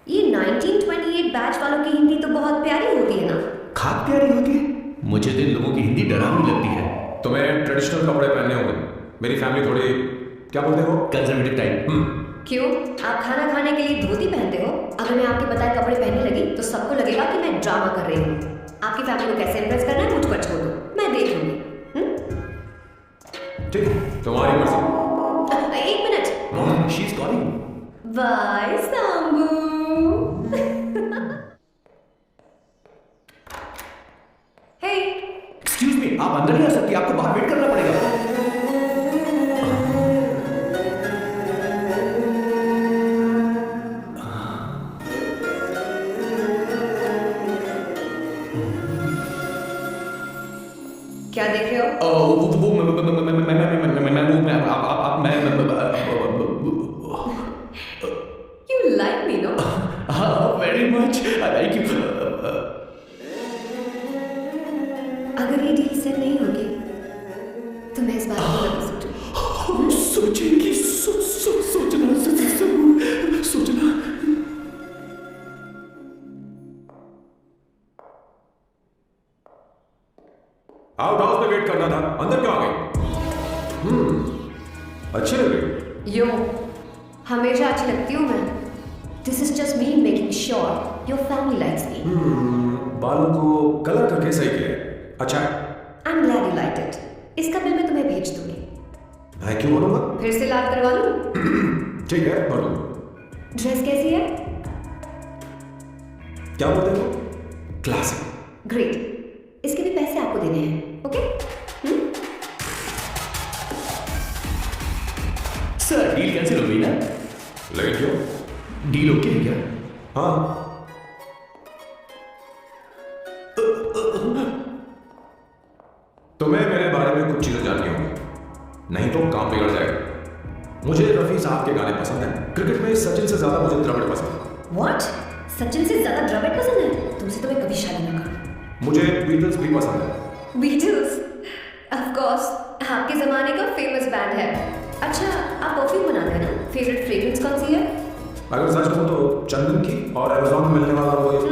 ये 1928 बैच वालों की हिंदी तो बहुत प्यारी होती है ना? खाक प्यारी होती है। मुझे तो इन लोगों की हिंदी डरावनी लगती है। तुम्हें ट्रेडिशनल कपड़े पहनने होंगे। मेरी फैमिली थोड़ी क्या बोलते हो, कंजर्वेटिव टाइप। क्यों? आप खाना खाने के लिए धोती पहनते हो? अगर मैं आपके बताए कपड़े पहनने लगी तो सबको लगेगा कि मैं ड्रामा कर रही हूँ। आपकी फैमिली को कैसे इम्प्रेस करना है मुझ पर छोड़ दो, मैं देख लूंगी। ठीक, तुम्हारी मर्जी। 1 minute. She is calling. Bye Sambu. Hey, excuse me, आप अंदर नहीं आ सकती, आपको बाहर वेट करना पड़ेगा। शादी करना सोचो। सोचेगी सोचना सोचना। आउट हाउस में वेट करना था, अंदर क्यों आ गई? अच्छी लग रही। यो, हमेशा अच्छी लगती हूँ मैं। This is just me making sure your family likes me. बालों को कलर करके सही किया, अच्छा है। I am glad you like it. इसका बिल मैं तुम्हें भेज दूंगी। मैं क्यों बोलूंगा? फिर से लाद करवा लूं? ठीक है, बोलो। ड्रेस कैसी है? क्या बोलते हो? क्लासिक। ग्रेट। इसके भी पैसे आपको देने हैं, ओके? सर डील कैंसिल हो गई ना? लेकिन क्यों? डील ओके है क्या? हाँ। तुम्हें मेरे बारे में कुछ चीजें जाननी होंगी, नहीं तो काम बिगड़ जाएगा। मुझे रफी साहब के गाने पसंद हैं। क्रिकेट में सचिन से ज्यादा मुझे द्रविड़ पसंद है। व्हाट? सचिन से ज्यादा द्रविड़ पसंद है? तुमसे तो मैं कभी शादी ना करूं। मुझे बीटल्स भी पसंद है। बीटल्स? ऑफ कोर्स, आपके जमाने का फेमस बैंड है। अच्छा, आप परफ्यूम बनाते हैं ना? फेवरेट फ्रेग्रेंस कौन सी है? अगर सच कहूं तो चंदन की और अमेज़न में मिलने वाला वो एक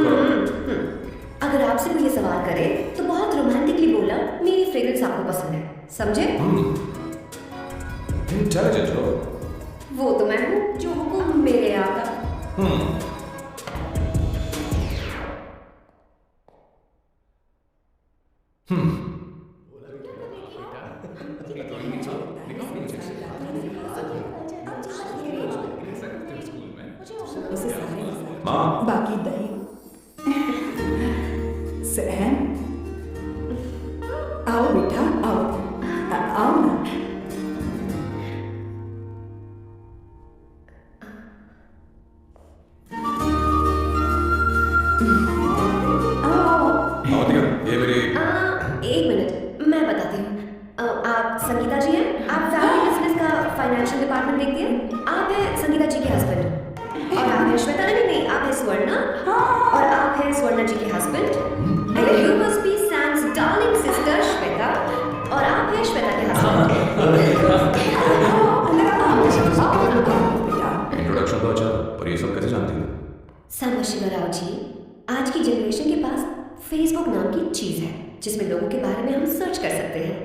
अगर आपसे कोई ये सवाल करे तो बहुत रोमांटिकली बोलना मेरी फ्रेग्रेंस आपको पसंद है, समझे? इंटेलिजेंट हो। वो तो मैं हूँ जो हुकुम मेरे आका। माँ, बाकी दही सहन, आओ बेटा आओ, आओ ना। ये मेरी एक मिनट, मैं बताती हूँ। आप संगीता जी हैं? आप फैमिली बिजनेस का फाइनेंशियल डिपार्टमेंट देखती हैं? आप हैं संगीता जी के हस्बैंड। और आप हैं श्वेता? नहीं, आप हैं स्वर्णा। और आप हैं स्वर्णा जी के husband. And you must be Sam's darling sister Shweta. और आप हैं श्वेता के हस्बैंड। इंट्रोडक्शन तो अच्छा, पर ये सब कैसे जानती हो? राव जी, आज की जनरेशन के पास फेसबुक नाम की चीज है जिसमें लोगों के बारे में हम सर्च कर सकते हैं।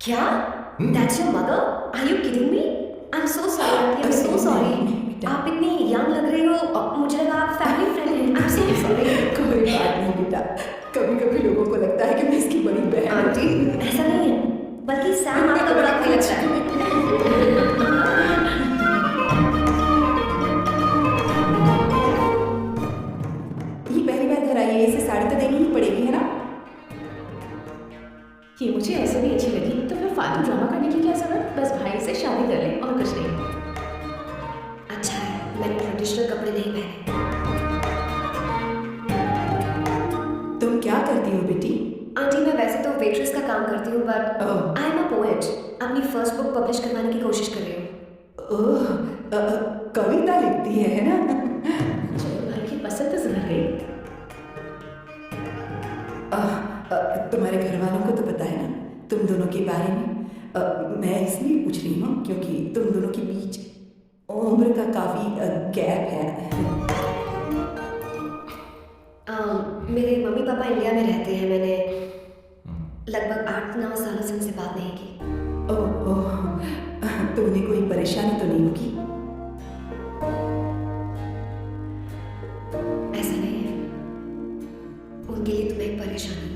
क्या? That's your mother? Are you kidding me? I'm so sorry, auntie. I'm so sorry. आप इतनी यंग लग रही हो, मुझे लगा आप फैमिली फ्रेंड हैं। I'm so sorry. कोई बात नहीं बेटा, कभी कभी लोगों को लगता है कि मैं इसकी बड़ी बहन हूं। आंटी, ऐसा नहीं है, बल्कि सैम आपका बड़ा भाई लगता है। ये पहली बार घर आई है, इसे साड़ी तो देनी ही पड़ेगी, है ना? ये मुझे ऐसे भी अच्छी लगी, तो फिर फालतू ड्रामा करने की क्या जरूरत? बस भाई से शादी कर ले और कुछ नहीं। अच्छा है, मैंने ट्रेडिशनल कपड़े नहीं पहने। तुम क्या करती हो बेटी? आंटी, मैं वैसे तो वेट्रेस का काम करती हूँ, but I am a poet. अपनी फर्स्ट बुक पब्लिश करवाने की कोशिश कर रही हूँ। ओह, कविता लिखती है ना? चलो, भाई की पसंद तो सुधर गई। तुम्हारे घर वालों को तो पता है ना तुम दोनों के बारे में? मैं इसलिए पूछ रही हूँ क्योंकि तुम दोनों के बीच उम्र का काफी गैप है। मेरे मम्मी पापा इंडिया में रहते हैं। मैंने लगभग 8-9 सालों से उनसे बात नहीं की। तो उन्हें कोई परेशानी तो नहीं होगी? ऐसा नहीं है, उनके लिए तुम्हें एक परेशानी।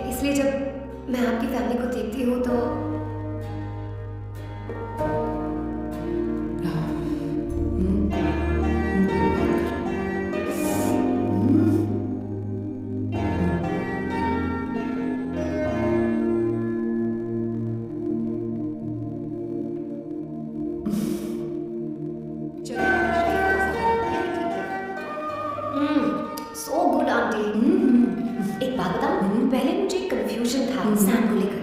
इसलिए जब मैं आपकी फैमिली को देखती हूँ तो सो गुड आंटी। एक बात बताऊं, पहले मुझे कंफ्यूजन था सैम को लेकर,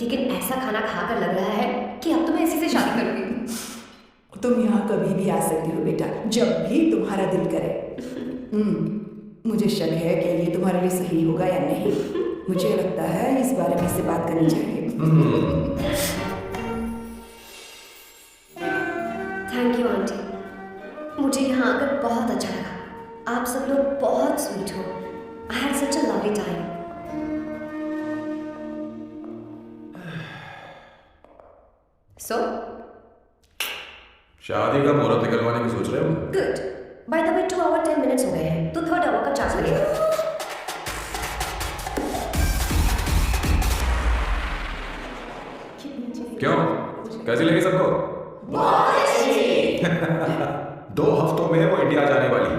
लेकिन ऐसा खाना खाकर लग रहा है कि अब तो मैं इसी से शादी करूंगी। तुम यहाँ कभी भी आ सकती हो बेटा, जब भी तुम्हारा दिल करे। मुझे शक है कि ये तुम्हारे लिए सही होगा या नहीं। मुझे लगता है इस बारे में इससे बात करनी चाहिए। थैंक यू आंटी, मुझे यहाँ आकर बहुत अच्छा लगा। आप सब लोग बहुत स्वीट हो। I had such a lovely time. So शादी का मुहूर्त निकलवाने की सोच रहे हो? Good. By the way 2 hour 10 minutes हो गए हैं, तो 3rd आवर का चांस लगेगा। क्यों, कैसी लगी सबको? 2 हफ्तों में वो इंडिया जाने वाली,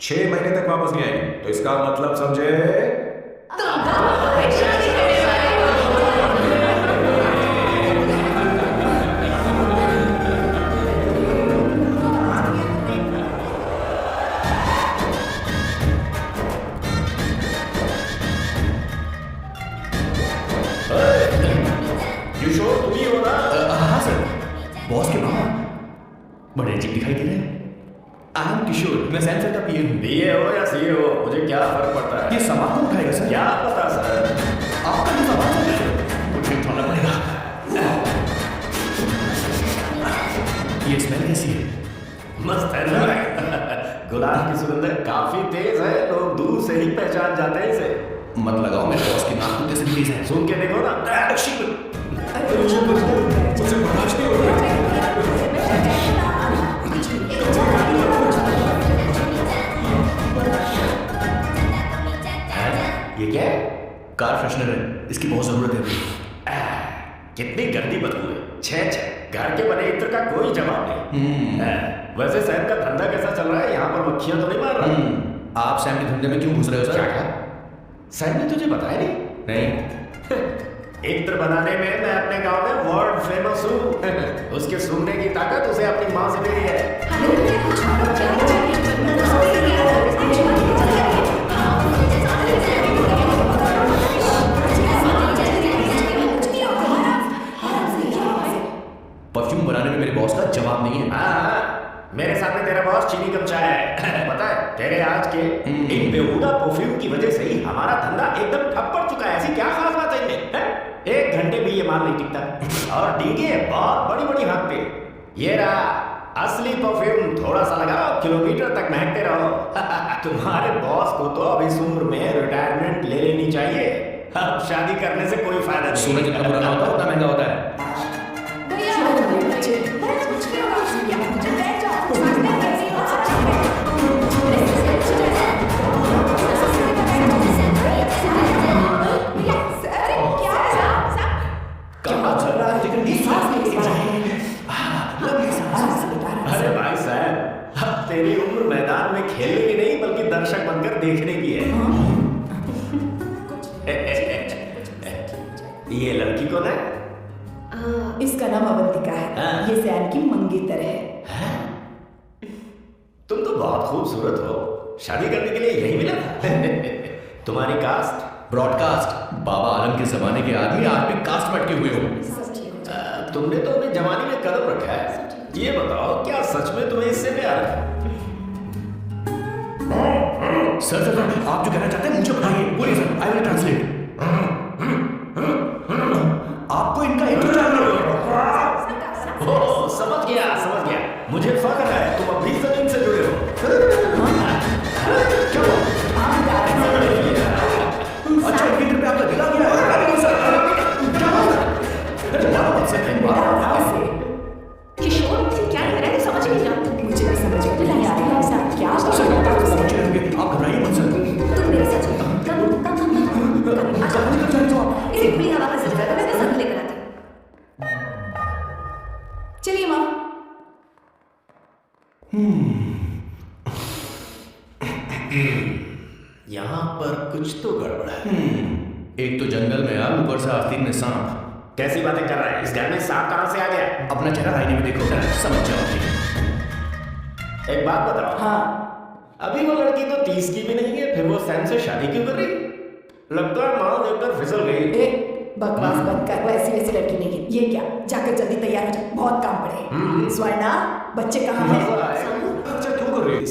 6 महीने तक वापस नहीं आएगी, तो इसका मतलब समझे हाँ सर, बॉस के मामा बड़े अजीब दिखाई दे रहे हैं। आई एम किशोर, मैं सैम सर का पीए हूँ। बीए हो या सीए हो, मुझे क्या फर्क पड़ता है? ये सामान कौन उठाएगा सर? क्या पता सर, आपका भी सामान है? मुझे उठाना पड़ेगा। ये स्मेल कैसी है? मस्त है ना? गुलाब की सुगंध काफी तेज है, लोग दूर से ही पहचान जाते हैं इसे। मत लगाओ, मेरे बॉस की नाक कुत्ते से भी तेज है। सुन के देखो ना। मुझे बर्दाश्त नहीं हो रहा। ये क्या है? कार फ्रेशनर है, इसकी बहुत जरूरत है। कितनी गंदी बदबू है। छे घर के बने इत्र का कोई जवाब नहीं। वैसे सैम का धंधा कैसा चल रहा है? यहाँ पर मक्खियां तो नहीं मार रहा? आप सैम के धंधे में क्यों घुस रहे हो सर? क्या? सैम ने तुझे बताया नहीं? नहीं। इत्र बनाने में मैं अपने गांव में वर्ल्ड फेमस हूँ। उसके सूंघने की ताकत उसे अपनी माँ से मिली है। परफ्यूम बनाने में मेरे बॉस का जवाब नहीं है। हाँ, मेरे सामने तेरा बॉस चीनी कम चाय है। पता है, तेरे आज के इन बेहुदा परफ्यूम की वजह से ही हमारा धंधा एकदम ठप पड़ चुका है। ऐसी क्या खास बात है इनमें? 1 घंटे भी ये माल नहीं टिकता, और डीगे बहुत बड़ी बड़ी हाथ पे। ये रहा असली परफ्यूम, थोड़ा सा लगाओ, किलोमीटर तक महकते रहो। तुम्हारे बॉस को तो अब इस उम्र में रिटायरमेंट ले लेनी चाहिए। अब शादी करने से कोई फायदा नहीं। सोना जितना पुराना होता है उतना महंगा होता है। अरे भाई साहब, अब तेरी उम्र मैदान में खेलने की नहीं बल्कि दर्शक बनकर देखने की है। ये लड़की कौन है? इसका नाम अवंतिका है। ये सैम की मंगेतर है। तुम तो बहुत खूबसूरत हो, शादी करने के लिए यही मिला था। तुम्हारी कास्ट? ब्रॉडकास्ट। बाबा आलम के जमाने के आदमी आज भी कास्ट में अटके हुए हो। तुमने तो अभी जवानी में कदम रखा है। ये बताओ, क्या सच में तुम्हें इससे प्यार है? सर सर आप जो कहना चाहते हैं मुझे बताइए, बोलिए सर, आई विल ट्रांसलेट। आपको इनका इंट्रो जानना होगा। ओह, समझ गया। मुझे फख्र है तुम अभी जमीन से जुड़े हो। क्या हुआ? अच्छा, इनके पे आपका दिला गया है। किशोर क्या कह रहा है, समझ नहीं आता। मुझे भी समझ नहीं आ रहा है ऐसा क्या। आप घबराइए मत सर। तुम मेरे साथ चलो। कम। इसे खुली हवा का सजदा मैं पसंद लेकर आती हूँ। चलिए माँ। यहाँ पर कुछ तो गड़बड़ है। एक तो जंगल में आग, ऊपर से आस्तीन में सांप। कैसी बातें कर रहा है? इस घर में सांप कहाँ से आ गया? अपना चेहरा आईने में देखो, समझ जाओगे। एक बात बताओ। हाँ, अभी वो लड़की तो 30 की भी नहीं है, फिर वो सैम से शादी क्यों कर रही? लगता है माँ देखकर फिसल गई। बकवास बंद कर, वो ऐसी वैसी लड़की नहीं है। ये क्या, जाकर जल्दी तैयार हो जा, बहुत काम पड़े। स्वर्णा बच्चे कहाँ हैं? अच्छा क्यों कर रही है?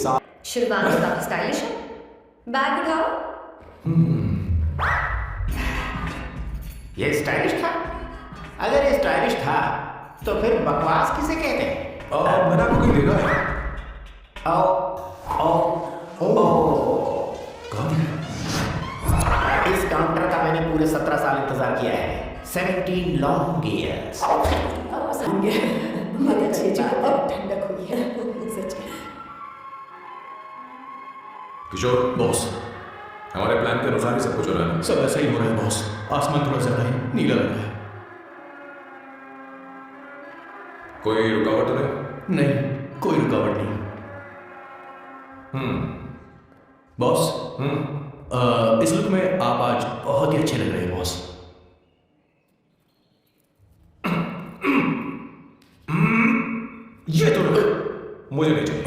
शिल्पांगी काफी स्टाइलिश है। बैग उठाओ। ये स्टाइलिश था? अगर ये स्टाइलिश था तो फिर बकवास किसे कहते हैं? मैंने आपको कहीं देखा है। कौन है? इस काउंटर का मैंने पूरे 17 साल इंतजार किया है। 17 लॉन्ग ईयर्स। बहुत अच्छी बात है, ठंडक हुई है सच में। किशोर बॉस, हमारे प्लान के अनुसार ही सब कुछ हो रहा है। सब ऐसा ही हो रहा है बॉस। आसमान थोड़ा ज्यादा ही नीला लग रहा है। कोई रुकावट तो नहीं? नहीं, कोई रुकावट नहीं। बॉस, इस लुक में आप आज बहुत ही अच्छे लग रहे हैं बॉस। ये तो रुक, मुझे नहीं चाहिए।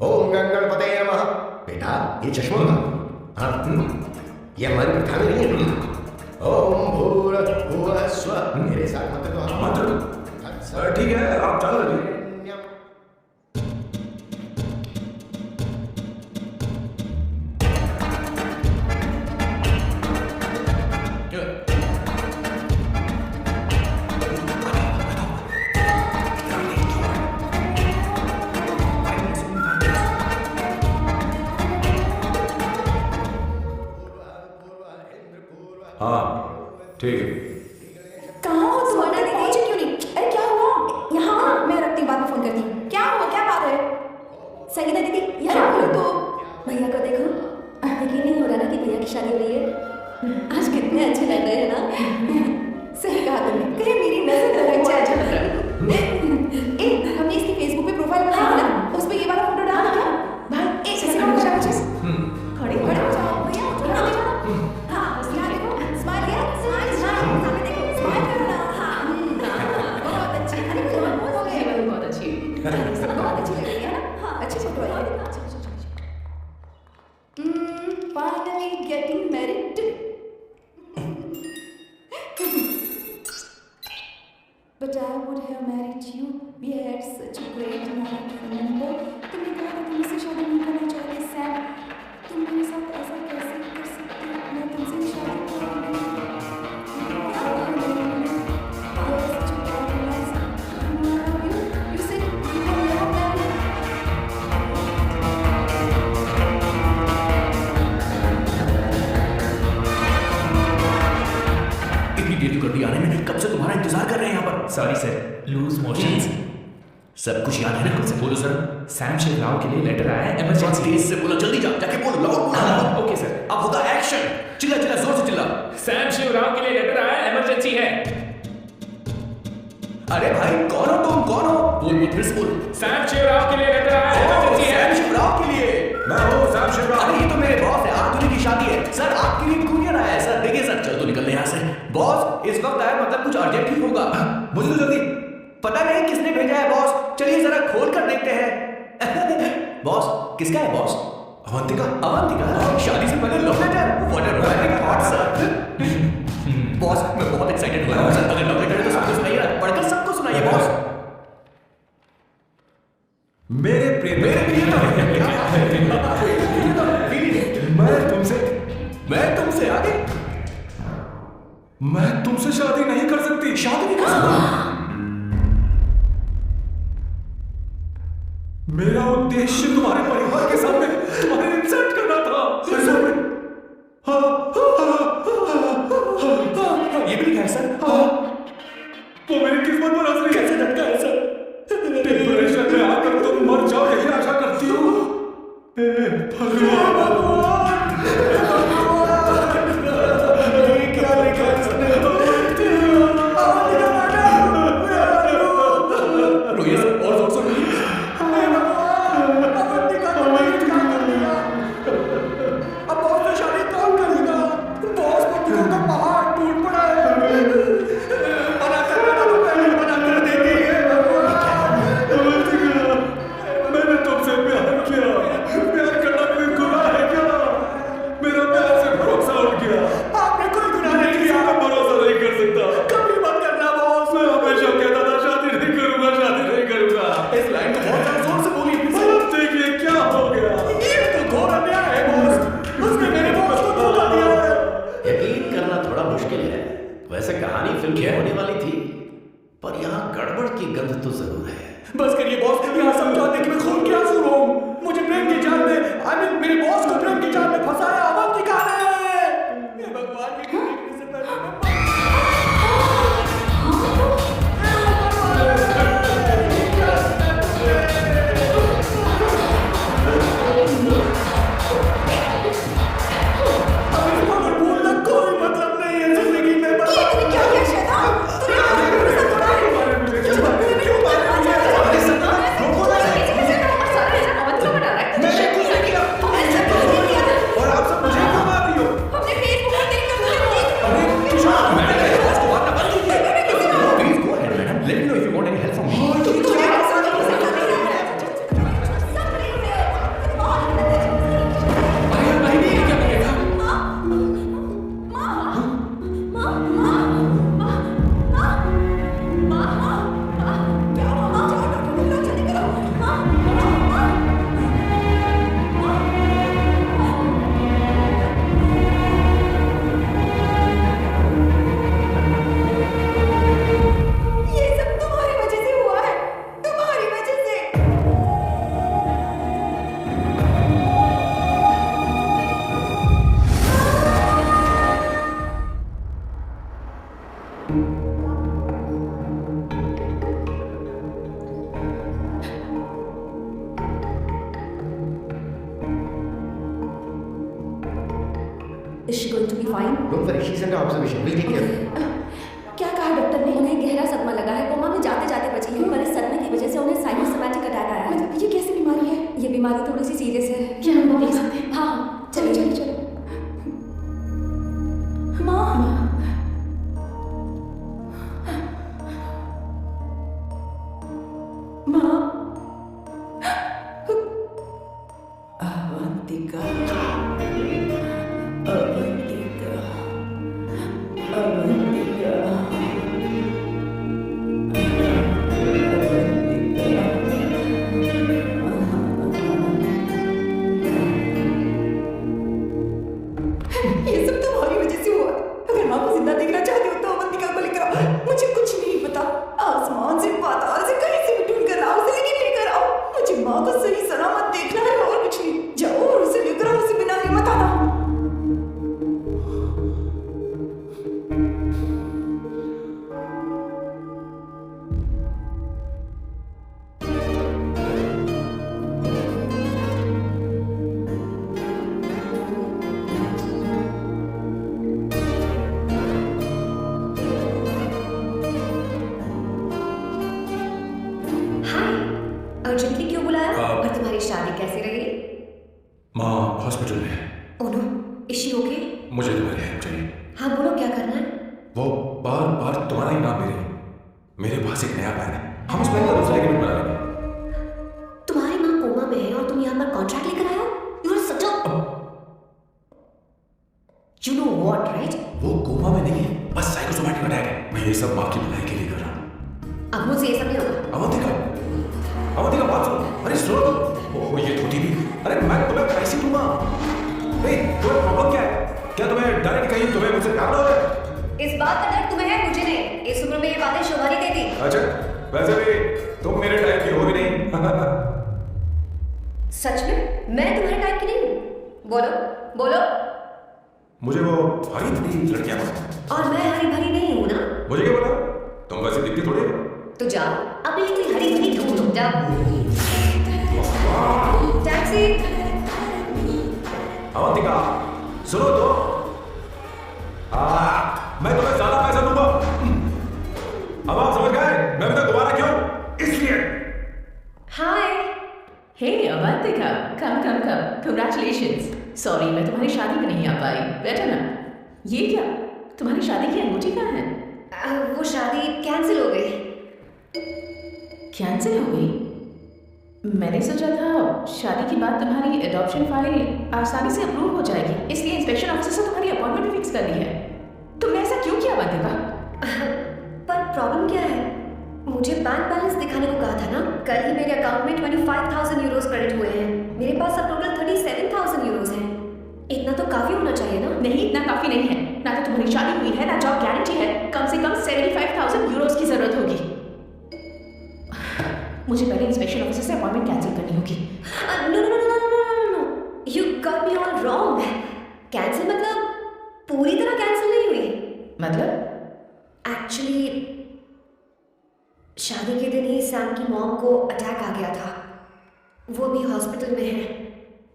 ओम गणपते नमः। बेटा ये चश्मा था। हाँ, ये हमारी प्रथा में नहीं है। ओम भूर्भुवः स्वः। मेरे साथ मंत्र तो मंत्र? ठीक है, आप चालू रखिए। हाँ ठीक है। कहाँ हो तुम? पहुंचे क्यों नहीं? अरे क्या हुआ? यहाँ मैं रखती हूँ, बाद में फोन करती हूँ। क्या हुआ? क्या बात है? संगीता दीदी यहाँ हो तो भैया को देखो। यकीन नहीं हो रहा ना कि भैया की शादी हो रही है। आज कितने अच्छे लग रहे हैं ना। सही कहा तुमने। कहीं मेरी नजर लग जाए। हमने इसकी फेसबुक पे प्रोफाइल बनाई ना, उस पे ये वाला फोटो डाला क्या? भाई एक सेकंड हो जाओ। खड़े हो जाओ भैया, यहाँ देखो। हाँ यहाँ देखो, स्माइल किया, स्माइल सामने देखो, स्माइल करो ना। हाँ बहुत अच्छी। अरे बहुत हो गए, बहुत अच्छी, बहुत अच्छी लग रही है ना। हाँ अच्छी फोटो है। Finally getting married. But I would have married you. We had such a great night. Remember? तुमने कहा था तुम मुझसे शादी नहीं करना चाहते सैम। तुम मेरे साथ ऐसा कैसे कर सकते हो? मैं तुमसे शादी करूंगी। Such a bad romance. You said you have never married. इतनी देर क्यों कर दी आने में? कब से तुम्हारा इंतजार कर रहे हैं यहाँ पर। Sorry sir, lose motions. सब कुछ याद है ना? बोलो सर। सैम शिवराव के लिए लेटर आया है, इमरजेंसी। तेज से बोलो, जल्दी जाके बोलो, लाओ बोलो। Okay sir. अब होगा एक्शन। चिल्ला चिल्ला, जोर से चिल्ला। सैम शिवराव के लिए लेटर आया है, इमरजेंसी है। अरे भाई कौन हो तुम? कौन हो? बोल बोल, फिर से बोल। सैम शिवराव के लिए लेटर आया है, इमरजेंसी है। सैम शिवराव के लिए? मैं हूँ सैम शिवराव। अरे ये तो मेरे बॉस है, आज दूल्हे की शादी है। सर आपके लिए कुरियर आया है सर। देखिए सर, चल तो निकलने यहाँ से। बॉस इस वक्त आया, मतलब कुछ अर्जेंट ही होगा। मुझे तो जल्दी पता नहीं किसने भेजा है बॉस। चलिए जरा खोल कर देखते हैं। बॉस किसका है बॉस? अवंतिका। अवंतिका? शादी से पहले love letter? What a romantic thought sir. Boss मैं बहुत एक्साइटेड हुआ हूं सर। अगर लव लेटर है तो सबको सुनाइए ना, पढ़कर सबको सुनाइए बॉस। मेरे प्रिय मैं तुमसे आगे मैं तुमसे शादी नहीं कर सकती। शादी नहीं कर सकता। मेरा उद्देश्य तुम्हारे परिवार के सामने तुम्हारे इंसल्ट करना था। ये भी लिखा है सर। वो मेरी किस्मत पर हंस रही है। कैसे लटका है सर? डिप्रेशन में आकर तुम मर जाओ यही आशा करती हो। भगवान क्या लिखा इसने? रोइए सर, और जोर से रोइए। अब बॉस से शादी कौन करेगा? बॉस को दिलों का पहाड़ टूट पड़ा है। मना करना तो पहले मना कर देती है। मैंने तुमसे प्यार किया। प्यार करना कोई गुनाह है क्या? Is she going to be fine? Don't worry, she's under observation. We'll take care of her. क्या कहा डॉक्टर ने? उन्हें गहरा सदमा लगा है, कोमा में जाते जाते बची है, पर इस सदमे की वजह से उन्हें साइकोसोमैटिक अटैक आया है। मतलब ये कैसी बीमारी है? ये बीमारी थोड़ी सी सीरियस है। क्या हम लोग देख सकते हैं? हाँ, चलो चलो चलो। माँ अवंतिका, अवंतिका, अवंतिका, ये सब तुम्हारी वजह से हुआ। अगर माँ को जिंदा देखना चाहती हो तो अवंतिका को लेकर आओ। मुझे कुछ नहीं पता, आसमान से पाताल से कहीं से भी ढूंढ कर आओ, उसे लेकर आओ। मुझे माँ को सही सलामत देखना है और कुछ नहीं। जाओ और उसे लेकर आओ, उसे बिना लिए मत आना। अर्जेंटली क्यों बुलाया? और तुम्हारी शादी कैसी रही? माँ हॉस्पिटल में है। Oh no, is she okay? मुझे तुम्हारी हेल्प चाहिए। हाँ बोलो, क्या करना है? वो बार बार तुम्हारा ही नाम ले रही है। मेरे पास एक नया प्लान है, हम इस प्लान का दूसरा एग्रीमेंट बना लेंगे। तुम्हारी माँ कोमा में है और तुम यहाँ पर कॉन्ट्रैक्ट लेकर आए हो? You are such a you know what, right? वो कोमा में नहीं है, बस साइकोसोमैटिक अटैक है। मैं ये सब माँ की भलाई के लिए कर रहा हूँ। अब मुझे ये सब नहीं होगा। अवंतिका बात सुनो। अरे सुनो तो। ओह ये धोती भी। अरे मैं तुम्हें पैसे दूंगा। तुम्हें प्रॉब्लम क्या है? क्या तुम्हें डर है कि कहीं तुम्हें मुझसे प्यार ना हो जाए? इस बात का डर तुम्हें है, मुझे नहीं। इस उम्र में ये बातें शोभा नहीं देती। अच्छा, वैसे भी तुम मेरे टाइप की हो भी नहीं। सच में? मैं तुम्हारे टाइप की नहीं हूँ। बोलो बोलो। मुझे वो हरी भरी लड़कियां पसंद। और मैं हरी भरी नहीं हूँ ना? मुझे क्या पता? तुम वैसे दिखती थोड़ी हो। तो जाओ अपने लिए कोई हरी भरी ढूंढ लो, जाओ। टैक्सी। अवंतिका सुनो तो। मैं तुम्हें ज्यादा पैसा दूंगा। अब आप समझ गए मैं भी तो दोबारा क्यों? इसलिए। हाय। हे अवंतिका, कम कम कम, कंग्रेचुलेशंस। सॉरी मैं तुम्हारी शादी में नहीं आ पाई। बैठो ना। ये क्या, तुम्हारी शादी की अंगूठी कहाँ है? वो शादी कैंसिल हो गई। कैंसिल हो गई? मैंने सोचा था शादी के बाद तुम्हारी एडॉप्शन फाइल आसानी से अप्रूव हो जाएगी, इसलिए इंस्पेक्शन ऑफिसर से तुम्हारी अपॉइंटमेंट फिक्स कर दी है। तुमने ऐसा क्यों किया अवंतिका? पर प्रॉब्लम क्या है? मुझे बैंक बैलेंस दिखाने को कहा था ना। कल ही मेरे अकाउंट में 25,000 यूरोस क्रेडिट हुए हैं। मेरे पास अब टोटल 37,000 यूरोस हैं। इतना तो काफी होना चाहिए ना? नहीं, इतना काफी नहीं है। ना तो तुम्हारी शादी हुई है, ना जॉब गारंटी है। कम से कम 75,000 यूरोस की जरूरत होगी। मुझे पहले इंस्पेक्शन ऑफिसर से अपॉइंटमेंट कैंसिल करनी होगी। No no no no no no no, you got me all wrong. Cancel मतलब पूरी तरह कैंसिल नहीं हुई। मतलब एक्चुअली शादी के दिन ही सैम की मॉम को अटैक आ गया था। वो भी हॉस्पिटल में है।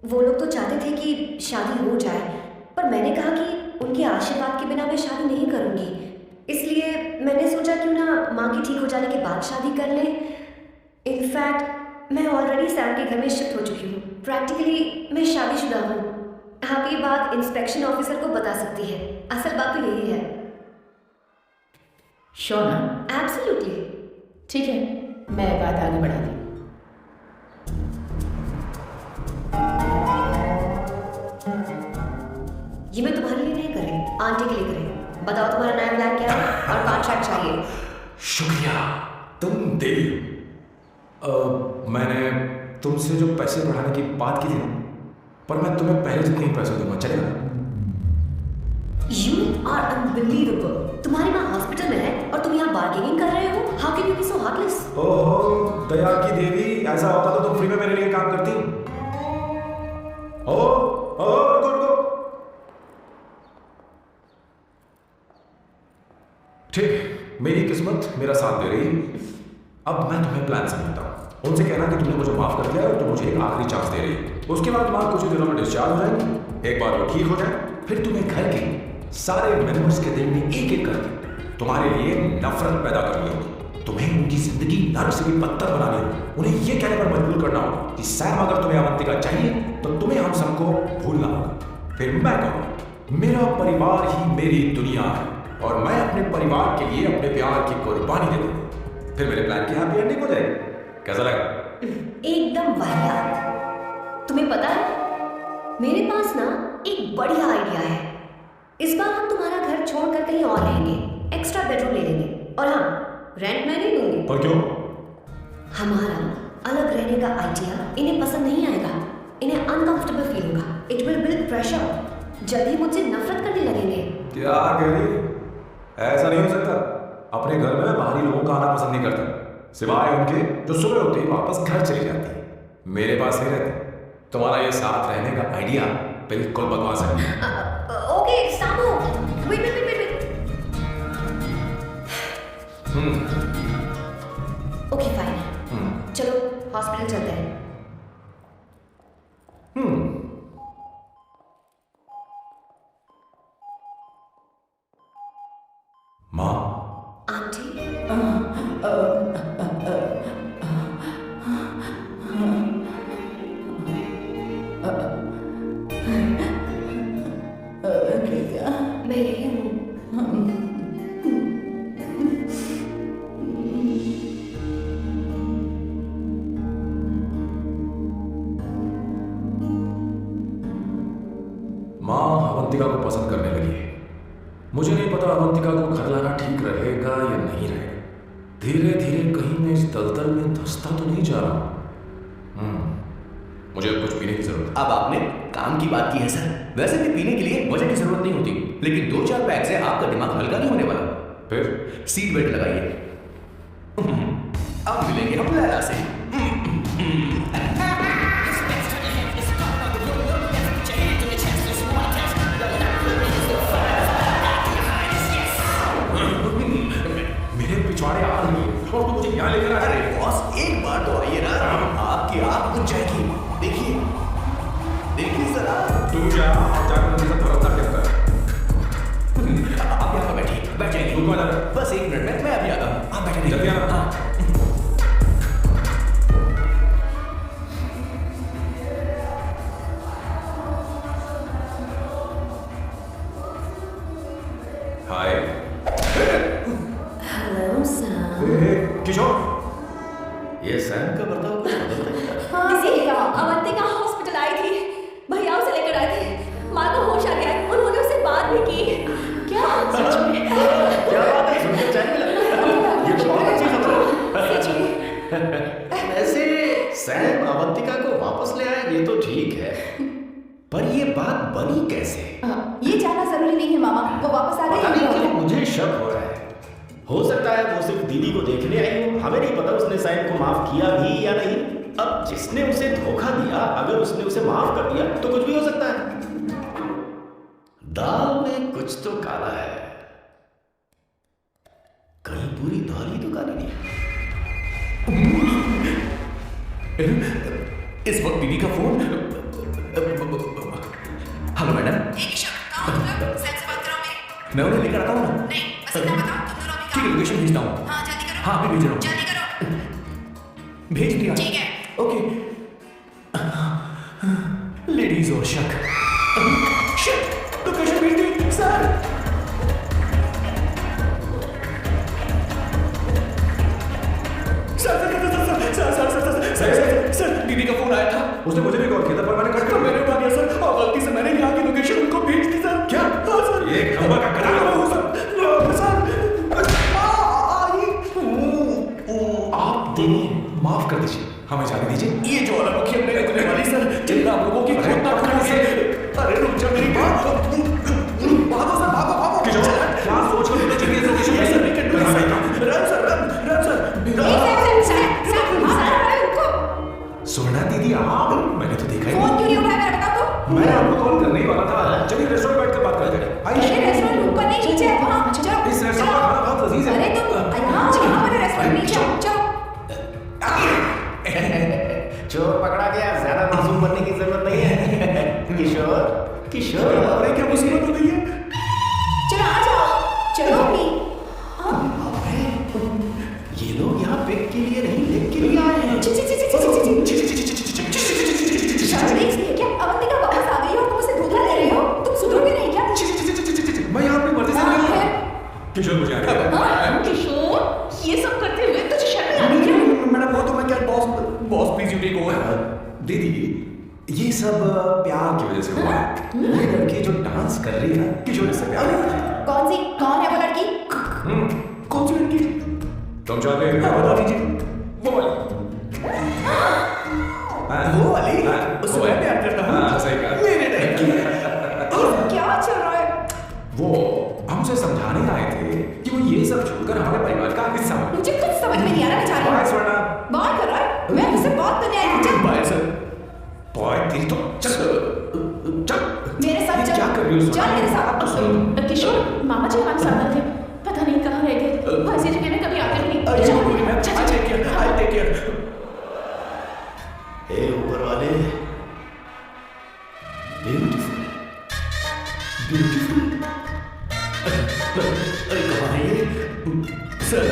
वो लोग तो चाहते थे कि शादी हो जाए, पर मैंने कहा कि उनके आशीर्वाद के बिना मैं शादी नहीं करूंगी। इसलिए मैंने सोचा क्यों ना माँ की ठीक हो जाने के बाद शादी कर लें। इनफैक्ट मैं ऑलरेडी सैम के घर में शिफ्ट हो चुकी हूँ। प्रैक्टिकली मैं शादीशुदा हूँ। आप ये बात इंस्पेक्शन ऑफिसर को बता सकती है। असल बात तो यही है। श्योर ना? एब्सोल्युटली। ठीक है, मैं बात आगे बढ़ा दी। ये मैं तुम्हारे लिए नहीं कर रही, आंटी के लिए कर रही हूँ। बताओ तुम्हारा नया प्लान क्या है और कॉन्ट्रैक्ट चाहिए। शुक्रिया, तुम देवी हो। मैंने तुमसे जो पैसे बढ़ाने की बात की थी ना, पर मैं तुम्हें पहले जितने ही पैसे दूंगा, चलेगा? You are unbelievable. तुम्हारी माँ हॉस्पिटल में है और तुम यहाँ बार्गेनिंग कर रहे हो? How can you be so heartless? ओहो दया की देवी, ऐसा होता तो तुम फ्री में मेरे लिए काम करती। रुको रुको। ठीक, मेरी किस्मत मेरा साथ दे रही। अब मैं तुम्हें प्लान समझाता हूँ। उनसे कहना कि तुमने मुझे माफ कर दिया और तुम मुझे एक आखिरी चांस दे रही। उसके बाद माँ कुछ ही दिनों में डिस्चार्ज हो जाएंगी। एक बार वो ठीक हो जाए फिर तुम्हें घर के सारे मेंबर्स के दिल में एक एक करके तुम्हारे लिए नफरत पैदा करनी होगी। तुम्हें उनकी जिंदगी नर्क से भी बदतर बनानी होगी। उन्हें यह कहने पर मजबूर करना होगा कि सैम अगर तुम्हें अवंतिका चाहिए तो तुम्हें हम सबको भूलना होगा। फिर मैं कहूँ मेरा परिवार ही मेरी दुनिया है और मैं अपने परिवार के लिए अपने प्यार की कुर्बानी दे दूंगा। फिर मेरे प्लान की हैप्पी एंडिंग हो जाएगी। कैसा लगा? एकदम वाहियात। तुम्हें पता है मेरे पास ना एक बढ़िया आइडिया है। इस बार हम तुम्हारा घर छोड़कर कहीं और रहेंगे, एक्स्ट्रा बेडरूम ले लेंगे और हाँ रेंट मैं नहीं दूंगी। पर क्यों? हमारा अलग रहने का आइडिया इन्हें पसंद नहीं आएगा। इन्हें अनकंफर्टेबल फील होगा। It will build pressure. जल्दी मुझसे नफरत करने लगेंगे। क्या कह रही है? ऐसा नहीं हो सकता। अपने घर में बाहरी लोगों का आना पसंद नहीं करता, सिवाय उनके जो सुबह होते ही वापस घर चले जाते हैं। मेरे पास ही रहते। तुम्हारा ये साथ रहने का आइडिया बिल्कुल बकवास है। ओके सामू, वेट। Okay fine. चलो हॉस्पिटल चलते हैं। माँ, आंटी, मैं यही हूँ। माँ अवंतिका को पसंद करने लगी है। मुझे नहीं पता अवंतिका को घर लाना ठीक रहेगा या नहीं रहेगा। धीरे धीरे कहीं मैं इस दलदल में धंसता तो नहीं जा रहा। मुझे कुछ पीने की जरूरत है। अब आपने काम की बात की है सर। वैसे भी पीने के लिए वजह की जरूरत नहीं होती, लेकिन 2-4 पैक से आपका दिमाग हल्का नहीं होने वाला। फिर सीट बेल्ट लगाइए। अब मिलेंगे हम लैला से। मेरे पिछवाड़े आ रही है और तुम मुझे यहाँ लेकर आ रहे हो। बॉस एक बार तो आइए ना, आपकी आंख बुझ जाएगी। देखिए जरा। तू जाकर मुझे सब भरोसा कर। आप यहाँ पर बैठिए, बैठ जाइए। रुको जरा। बस 1 मिनट में मैं अभी आता हूँ। आप बैठे जल्दी आना। हाँ। Hi hello Sam. किशोर, ये सैम का बर्ताव कुछ बदलता है। किसी अवंतिका हॉस्पिटल आई थी, भैया उसे लेकर आए थे। माँ को होश आ गया, उन्होंने उससे बात भी की। क्या सच में? क्या बात है, सुनकर चैन मिला। ये तो बहुत अच्छी खबर है। सच में। वैसे सैम अवंतिका को वापस ले आए ये तो ठीक है, पर ये बात बनी कैसे? ये जानना जरूरी नहीं है मामा, वो वापस आ पता नहीं गई। क्यों मुझे शक हो रहा है। हो सकता है वो सिर्फ दीदी को देखने आई हो। हमें नहीं पता उसने सैम को माफ किया भी या नहीं। अब जिसने उसे धोखा दिया, अगर उसने उसे माफ कर दिया तो कुछ भी हो सकता है। दाल में कुछ तो काला है। कहीं पूरी दाल ही तो काली नहीं। इस वक्त दीदी का फोन। Hello madam. मैं उन्हें लेकर आता हूँ ना। ठीक है, लोकेशन भेजता हूँ। हाँ अभी भेज रहा हूँ। भेज दिया। ठीक है। ओके। लेडीज और शक। लोकेशन भेज दी सर। सर दीदी का फोन आया था। उसने मुझे भी कॉल किया था पर मैंने कट कर मैंने उठा दिया सर, और गलती से मैंने यहाँ की लोकेशन उनको भेज दी सर। क्या? हाँ सर। एक नंबर का करा हूँ सर। आप दोनों माफ कर दीजिए, हमें जाने दीजिए। ये जो अलग मुखी हमने रखने वाली सर, जिंदा आप लोगों की बहुत ना खड़ी से। अरे रुक जा मेरी बात। भागो सर, भागो। किशोर, क्या सोच कर तुमने चली लोकेशन ये सर, नहीं कर सकता। Run sir. सुनना दीदी, आप मैंने तो देखा ही फोन नहीं। क्यों नहीं उठाया मेरा बता तो? मैं आपको कॉल करने ही वाला था। चलिए रेस्टोरेंट बैठकर बात करते हैं। अरे आइए। रेस्टोरेंट ऊपर नहीं, नीचे है। वहाँ चलो। इस रेस्टोरेंट का खाना बहुत लजीज है। अरे तुम यहाँ पर रेस्टोरेंट नीचे आओ, चलो। चोर पकड़ा गया, ज्यादा मासूम बनने की जरूरत नहीं है। किशोर अरे क्या मुसीबत किशोर मुझे आ गया। किशोर, ये सब करते हुए तुझे शर्म नहीं आती क्या? मैडम वो तो मैं क्या boss please you take over. दीदी ये सब प्यार की वजह से हुआ है। ये लड़की जो डांस कर रही है किशोर से प्यार है। कौन है वो लड़की? कौन सी लड़की? तुम चाहते हैं बता दीजिए। वो वाली। वो वाली? उससे मैं प्यार करता हूँ। हाँ सही कहा। मेरे टाइप की। क्या चल रहा है? वो हमसे समझाने आए थे कि वो ये सब छोड़कर हमारे परिवार का हिस्सा बने। मुझे कुछ समझ में नहीं आ रहा बेचारी। बाय स्वर्णा। बात कर रहा है? मैं उससे बात करने आई हूँ। चल बाय सर। बॉय तेरी तो चल मेरे साथ चल। क्या कर रही हो चल मेरे साथ। किशोर, मामा जी हमारे साथ आए थे, पता नहीं कहाँ रह गए। ऐसी जगह में कभी आते भी नहीं। अरे मैं टेक केयर। हे ऊपर वाले, ब्यूटीफुल ब्यूटीफुल। अरे कहाँ है ये? Sir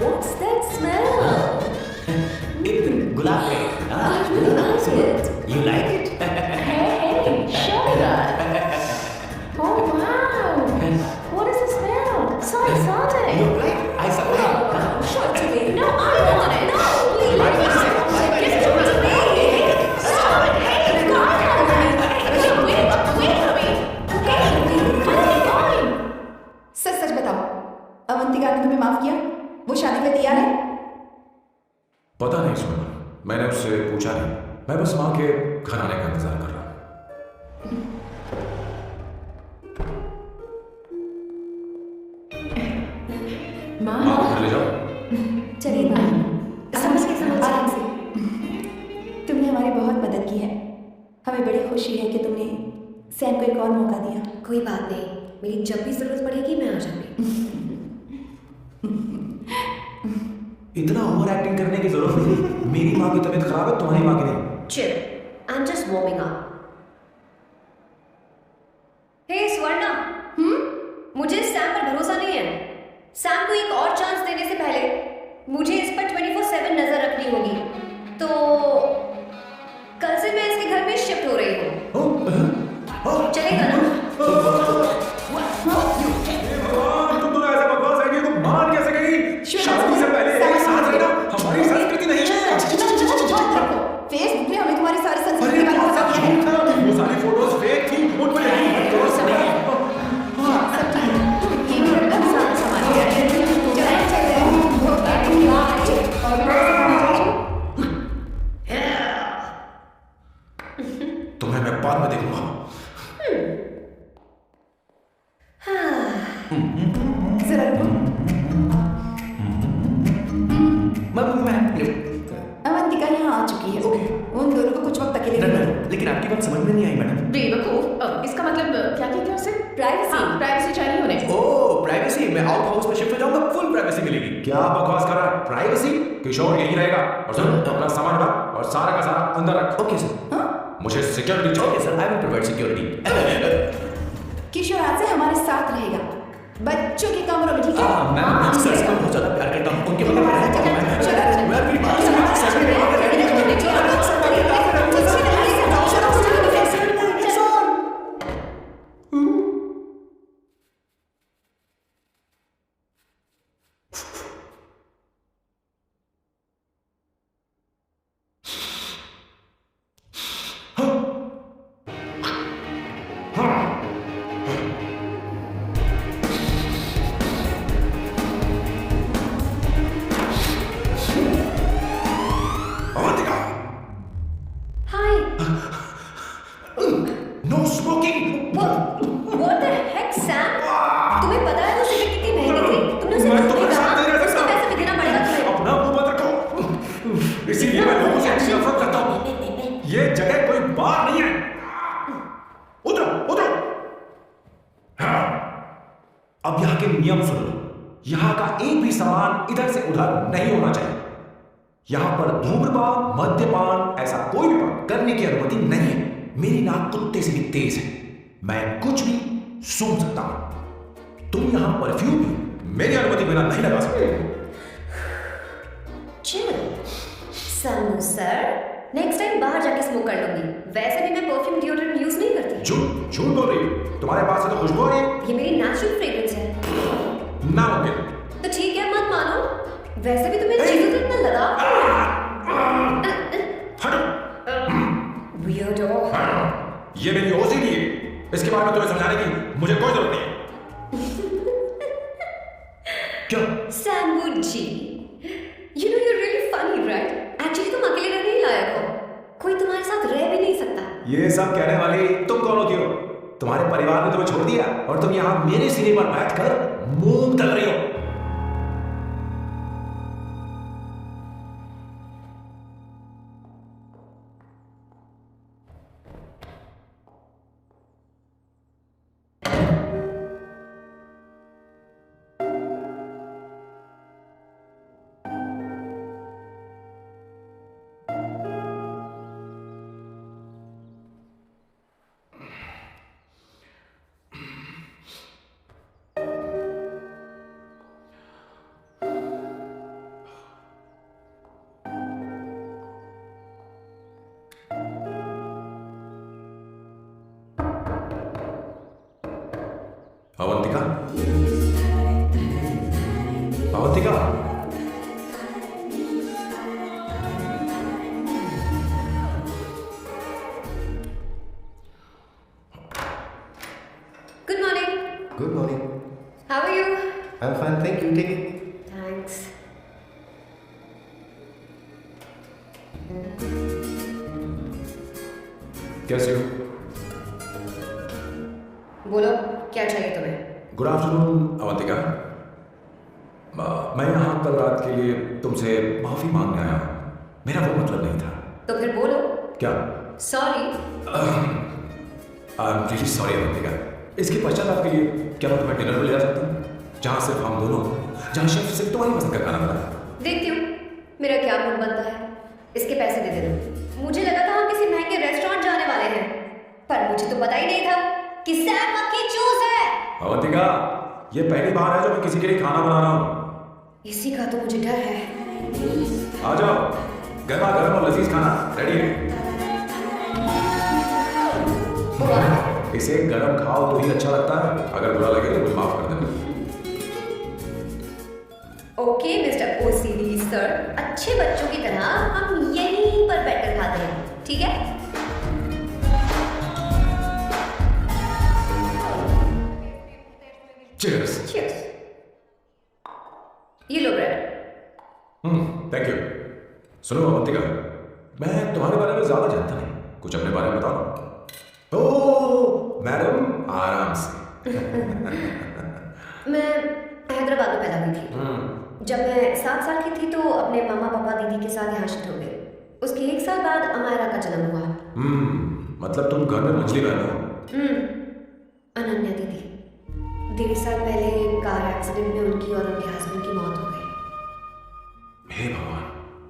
What's that smell? एक गुलाब है। I really like it. You like it? Hey, shut up. Oh wow. What is the smell? So exotic. You like? I saw it. Show it to me. No, I want it. No, please. Give it to me. Stop it. Hey, God, wait for me. Okay, fine. सच बताओ, अवंतिका ने तुम्हें माफ किया? वो शादी के लिए तैयार है? पता नहीं स्वर्णा, मैंने उससे पूछा नहीं। मैं बस माँ के घर आने का इंतजार कर रहा हूँ। माँ, माँ घर ले जाओ। चलिए समझ के आराम से। तुमने हमारी बहुत मदद की है। हमें बड़ी खुशी है कि तुमने सैम को एक और मौका दिया। कोई बात नहीं, मेरी जब भी जरूरत पड़ेगी मैं आ जाऊंगी। इतना ओवर एक्टिंग करने की जरूरत नहीं। मेरी माँ की तबीयत खराब है, तुम्हारी माँ की नहीं। Chill. I'm just warming up. Hey Swarna, मुझे सैम पर भरोसा नहीं है। सैम को एक और चांस देने से पहले मुझे इस पर 24/7 नजर रखनी होगी। तो कल से मैं इसके घर में शिफ्ट हो रही हूँ। चलेगा ना? तुम दोनों ऐसे बकवास आइडिया को मान कैसे गई? शादी से पहले एक साथ रहना हमारी संस्कृति नहीं है। फेसबुक ने हमें तुम्हारी सारी संस्कृति के बारे में बता दिया है। वो सारी फोटोज फेक थी, उन पर यकीन मत करो। तुम्हें मैं बाद में देखूंगा। जरा रुको। अवंतिका यहाँ आ चुकी है। उन दोनों को कुछ वक्त अकेले रहना। लेकिन आपकी बात समझ में नहीं आई मैडम। बेवकूफ, इसका मतलब क्या कहते हैं उसे? प्राइवेसी। हाँ, प्राइवेसी चाहिए उन्हें। ओह प्राइवेसी, मैं आउट हाउस में शिफ्ट हो जाऊंगा, फुल प्राइवेसी मिलेगी। क्या बकवास कर रहा है? प्राइवेसी? किशोर यहीं रहेगा। और सुन, अपना सामान उठा और सारा का सारा अंदर रख। Okay sir. मुझे सिक्योरिटी चाहिए। Okay sir, I will provide security. Kishore आज से हमारे साथ रहेगा, बच्चों के कमरों में, ठीक है? मैं सर से बहुत ज्यादा प्यार करता हूँ। उनके बगल में रहता हूँ Hi. No smoking. What the heck, Sam? तुम्हें पता है वो सिगरेट कितनी महंगी थी? तुमने उसे मैं क्यों तुम्हारे खरीदा? साथ नहीं रह उसका सकता। पैसा भी देना पड़ेगा तुम्हें। अपना मुंह बंद रखो। इसीलिए मैं लोगों से अच्छी नफरत करता हूँ। ये जगह कोई बार नहीं है। उतरो, उतरो। हाँ। अब यहाँ के नियम सुन लो। यहाँ का एक भी सामान इधर से उधर नहीं होना चाहिए। यहाँ पर धूम्रपान, मद्यपान, ऐसा कोई भी पान करने की अनुमति नहीं है। मेरी नाक कुत्ते से भी तेज है, मैं कुछ भी सूंघ सकता हूं। तुम यहाँ परफ्यूम भी मेरी अनुमति बिना नहीं लगा सकते। Chill. सामू सर, नेक्स्ट टाइम बाहर जाके स्मोक कर लूंगी। वैसे भी मैं परफ्यूम डिओड्रेंट यूज नहीं करती। झूठ बोल रही हो? तुम्हारे पास से तो खुशबू आ रही है। ये मेरी नेचुरल फ्रेग्रेंस है। नामुमकिन। तो ठीक है, मत मानो। वैसे भी तुम्हें चीजों से इतना लगाव क्यों है? Weirdo। ये मेरी ओसीडी है, इसके बारे में तुम्हें समझाने की मुझे कोई जरूरत नहीं है। क्यों? सैमवुड जी, you know you're really funny, right? Actually तुम अकेले रहने ही लायक हो। कोई तुम्हारे साथ रह भी नहीं सकता। ये सब कहने वाली तुम कौन होती हो? तुम्हारे परिवार ने तुम्हें छोड़ दिया और तुम यहाँ मेरे सीने पर बैठकर मूंग तल रही हो। Avantika, Avantika, Good morning. Good morning. How are you? I am fine, thank you. Take it. Thanks. कैसे हो? बोलो, क्या चाहिए तुम्हें? Good afternoon Avantika. मैं यहाँ कल रात के लिए तुमसे माफी मांगने आया हूँ। मेरा वो मतलब नहीं था। तो फिर बोलो। क्या? Sorry. I am really sorry Avantika. इसके पश्चात आपके लिए क्या मैं तुम्हें डिनर पर ले जा सकता हूँ, जहाँ सिर्फ हम दोनों, जहाँ शेफ सिर्फ तुम्हारी पसंद का खाना बनाए। देखती हूँ मेरा क्या मूड बनता है। इसके पैसे दे देना। मुझे लगा था हम किसी महंगे रेस्टोरेंट जाने वाले हैं, पर मुझे तो पता ही नहीं था कि सैम मक्खी चूज है। अवंतिका, ये पहली बार है जो मैं किसी के लिए खाना बना रहा हूँ। इसी का तो मुझे डर है। आ जाओ, गर्मा गर्म और लजीज खाना रेडी है। इसे गरम खाओ तो ही अच्छा लगता है, अगर बुरा लगे तो मुझे माफ कर देना। ओके मिस्टर ओसीडी सर, अच्छे बच्चों की तरह हम यहीं पर बैठकर खाते हैं, ठीक है? चीयर्स। Cheers. ये लो ब्रेड। Thank you. सुनो अवंतिका, मैं तुम्हारे बारे में ज्यादा जानता नहीं, कुछ अपने बारे में बताओ। ओह मैडम, आराम से। मैं हैदराबाद में पैदा हुई थी। जब मैं 7 साल की थी तो अपने मामा पापा दीदी के साथ यहाँ शिफ्ट हो गए। उसके 1 साल बाद अमायरा का जन्म हुआ। मतलब तुम घर में मंझली बहन हो? अनन्या दीदी। 1.5 साल पहले कार एक्सीडेंट में उनकी और उनके हस्बैंड की मौत हो गई। हे भगवान,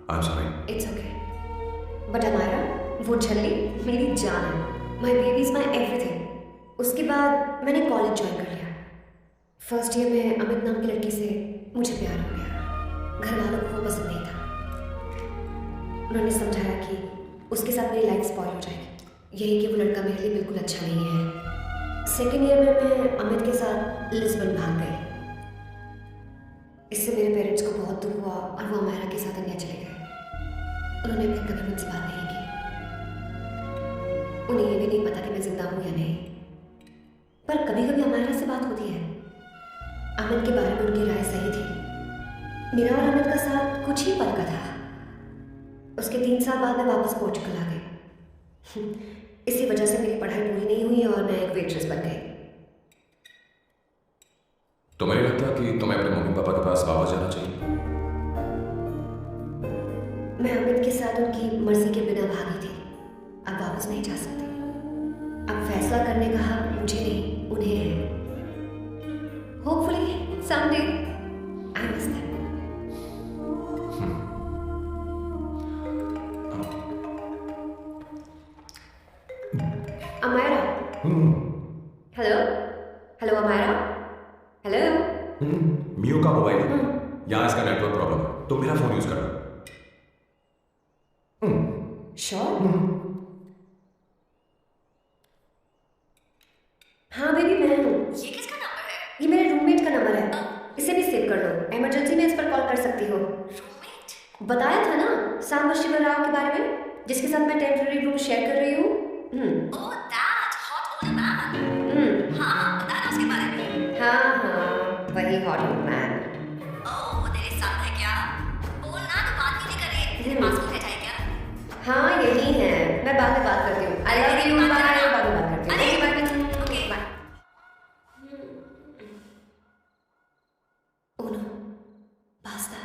I am sorry. It's okay. But Amayra, वो झल्ली मेरी जान है। My baby is my everything. उसके बाद मैंने कॉलेज ज्वाइन कर लिया। फर्स्ट ईयर में अमित नाम की लड़की से मुझे प्यार हो गया। घर वालों को वो पसंद नहीं था। उन्होंने समझाया कि उसके साथ मेरी लाइफ स्पॉइल हो जाएगी, यही कि वो लड़का मेरे लिए बिल्कुल अच्छा नहीं है। सेकेंड ईयर में मैं अमित के साथ लिस्बन भाग गई। इससे मेरे पेरेंट्स को बहुत दुख हुआ और वो अमायरा के साथ इंडिया चले गए। उन्होंने फिर कभी मुझसे बात नहीं की। उन्हें ये भी नहीं पता कि मैं जिंदा हूँ या नहीं। पर कभी कभी अमायरा से बात होती है। अमित के बारे में उनकी राय सही थी। मेरा और अमित का साथ कुछ ही पल का था। उसके 3 साल बाद मैं वापस पोर्चुगल आ गई। इसी वजह से मेरी पढ़ाई पूरी नहीं हुई और मैं एक वेट्रेस बन गई। तो मुझे लगता है कि तुम्हें अपने मम्मी पापा के पास वापस जाना चाहिए। मैं अमित के साथ उनकी मर्जी के बिना भागी थी। अब वापस नहीं जा सकती। अब फैसला करने का हक मुझे नहीं, उन्हें है। Hopefully someday I miss them. Amaira. Hello hello Amaira. Hello. मियो का मोबाइल है, यहाँ इसका नेटवर्क प्रॉब्लम है, तो मेरा फोन यूज करना। श्योर। हाँ बेबी, मैं हूँ। ये किसका नंबर है? ये मेरे रूममेट का नंबर है। इसे भी बताया था ना सांब शिवराव के बारे में, जिसके साथ मैं टेम्पररी रूम शेयर कर रही हूँ। Oh that hot old man. हाँ बता ना उसके बारे में। हाँ वही हॉट ओल्ड मैन। ओह वो तेरे साथ है क्या? बोलना तो बात ही नहीं करे, तेरे पास भी है क्या? हाँ यही है, मैं बाद में बात करती हूँ। I love you, bye. बाद में बात करती हूँ। Okay bye. Oh no, pasta.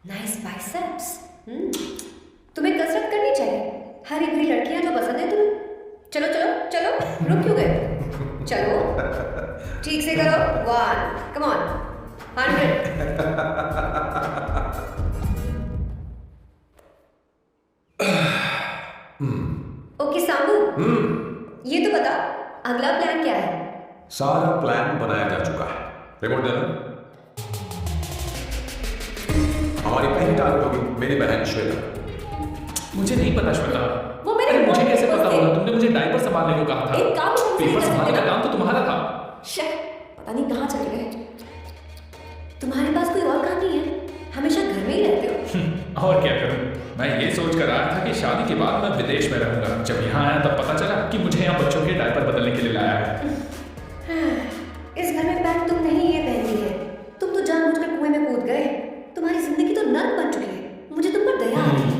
Nice biceps. तुम्हें कसरत करनी चाहिए। हरी भरी लड़कियां जो पसंद है तुम्हें। चलो चलो चलो, रुक क्यों गए? चलो ठीक से करो। 1 कम ऑन 100। ओके सांबू, ये तो बता अगला प्लान क्या है? सारा प्लान बनाया जा चुका है। रिमोट देना। हमारी पहली टारगेट होगी मेरी बहन श्वेता। मुझे नहीं पता श्वेता। वो मेरे अरे मुझे कैसे दोस्त पता थे। होगा? तुमने मुझे डायपर संभालने को कहा था। एक काम तो सही पेपर कर संभालने सकते का ना। काम तो तुम्हारा था। पता नहीं कहाँ चले गए। तुम्हारे पास कोई और काम नहीं है? हमेशा घर में ही रहते हो। और क्या करूं? मैं ये सोच कर आया था कि शादी के बाद मैं विदेश में रहूंगा। जब यहाँ आया तब पता चला कि मुझे यहाँ बच्चों के डायपर बदलने के लिए लाया है। इस घर में पैंट तुम नहीं ये पहनी है। तुम तो जानबूझकर कुएं में कूद गए। तुम्हारी जिंदगी तो नर्क बन चुकी है। मुझे तुम पर दया आती है।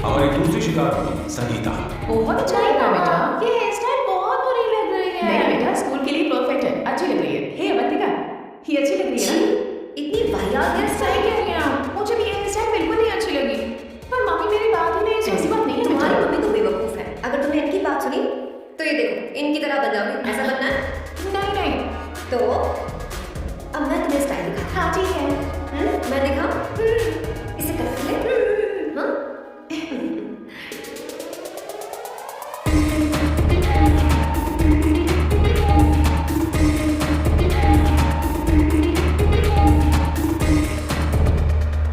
हमारी दूसरी शिकार होगी संगीता। बहुत अच्छा है बेटा, ये हेयर स्टाइल बहुत बुरी लग रही है। नहीं बेटा, स्कूल के लिए परफेक्ट है, अच्छी लग रही है। हे अवंतिका, ये अच्छी लग रही है ना? इतनी वाहियात हेयर सही स्टाइल। कह रही हैं आप। मुझे भी ये हेयर स्टाइल बिल्कुल नहीं अच्छी लगी। पर मम्मी मेरी बात ही नहीं सुनी। ऐसी बात नहीं है तुम्हारी बेटा। मम्मी तो बेवकूफ है। अगर तुमने इनकी बात सुनी तो ये देखो इनकी तरह बन जाओगी। ऐसा बनना है नहीं नहीं। तो अब मैं तुम्हें स्टाइल दिखाती हाँ ठीक है। हूँ। मैं दिखाऊं? इसे कर ले। हाँ?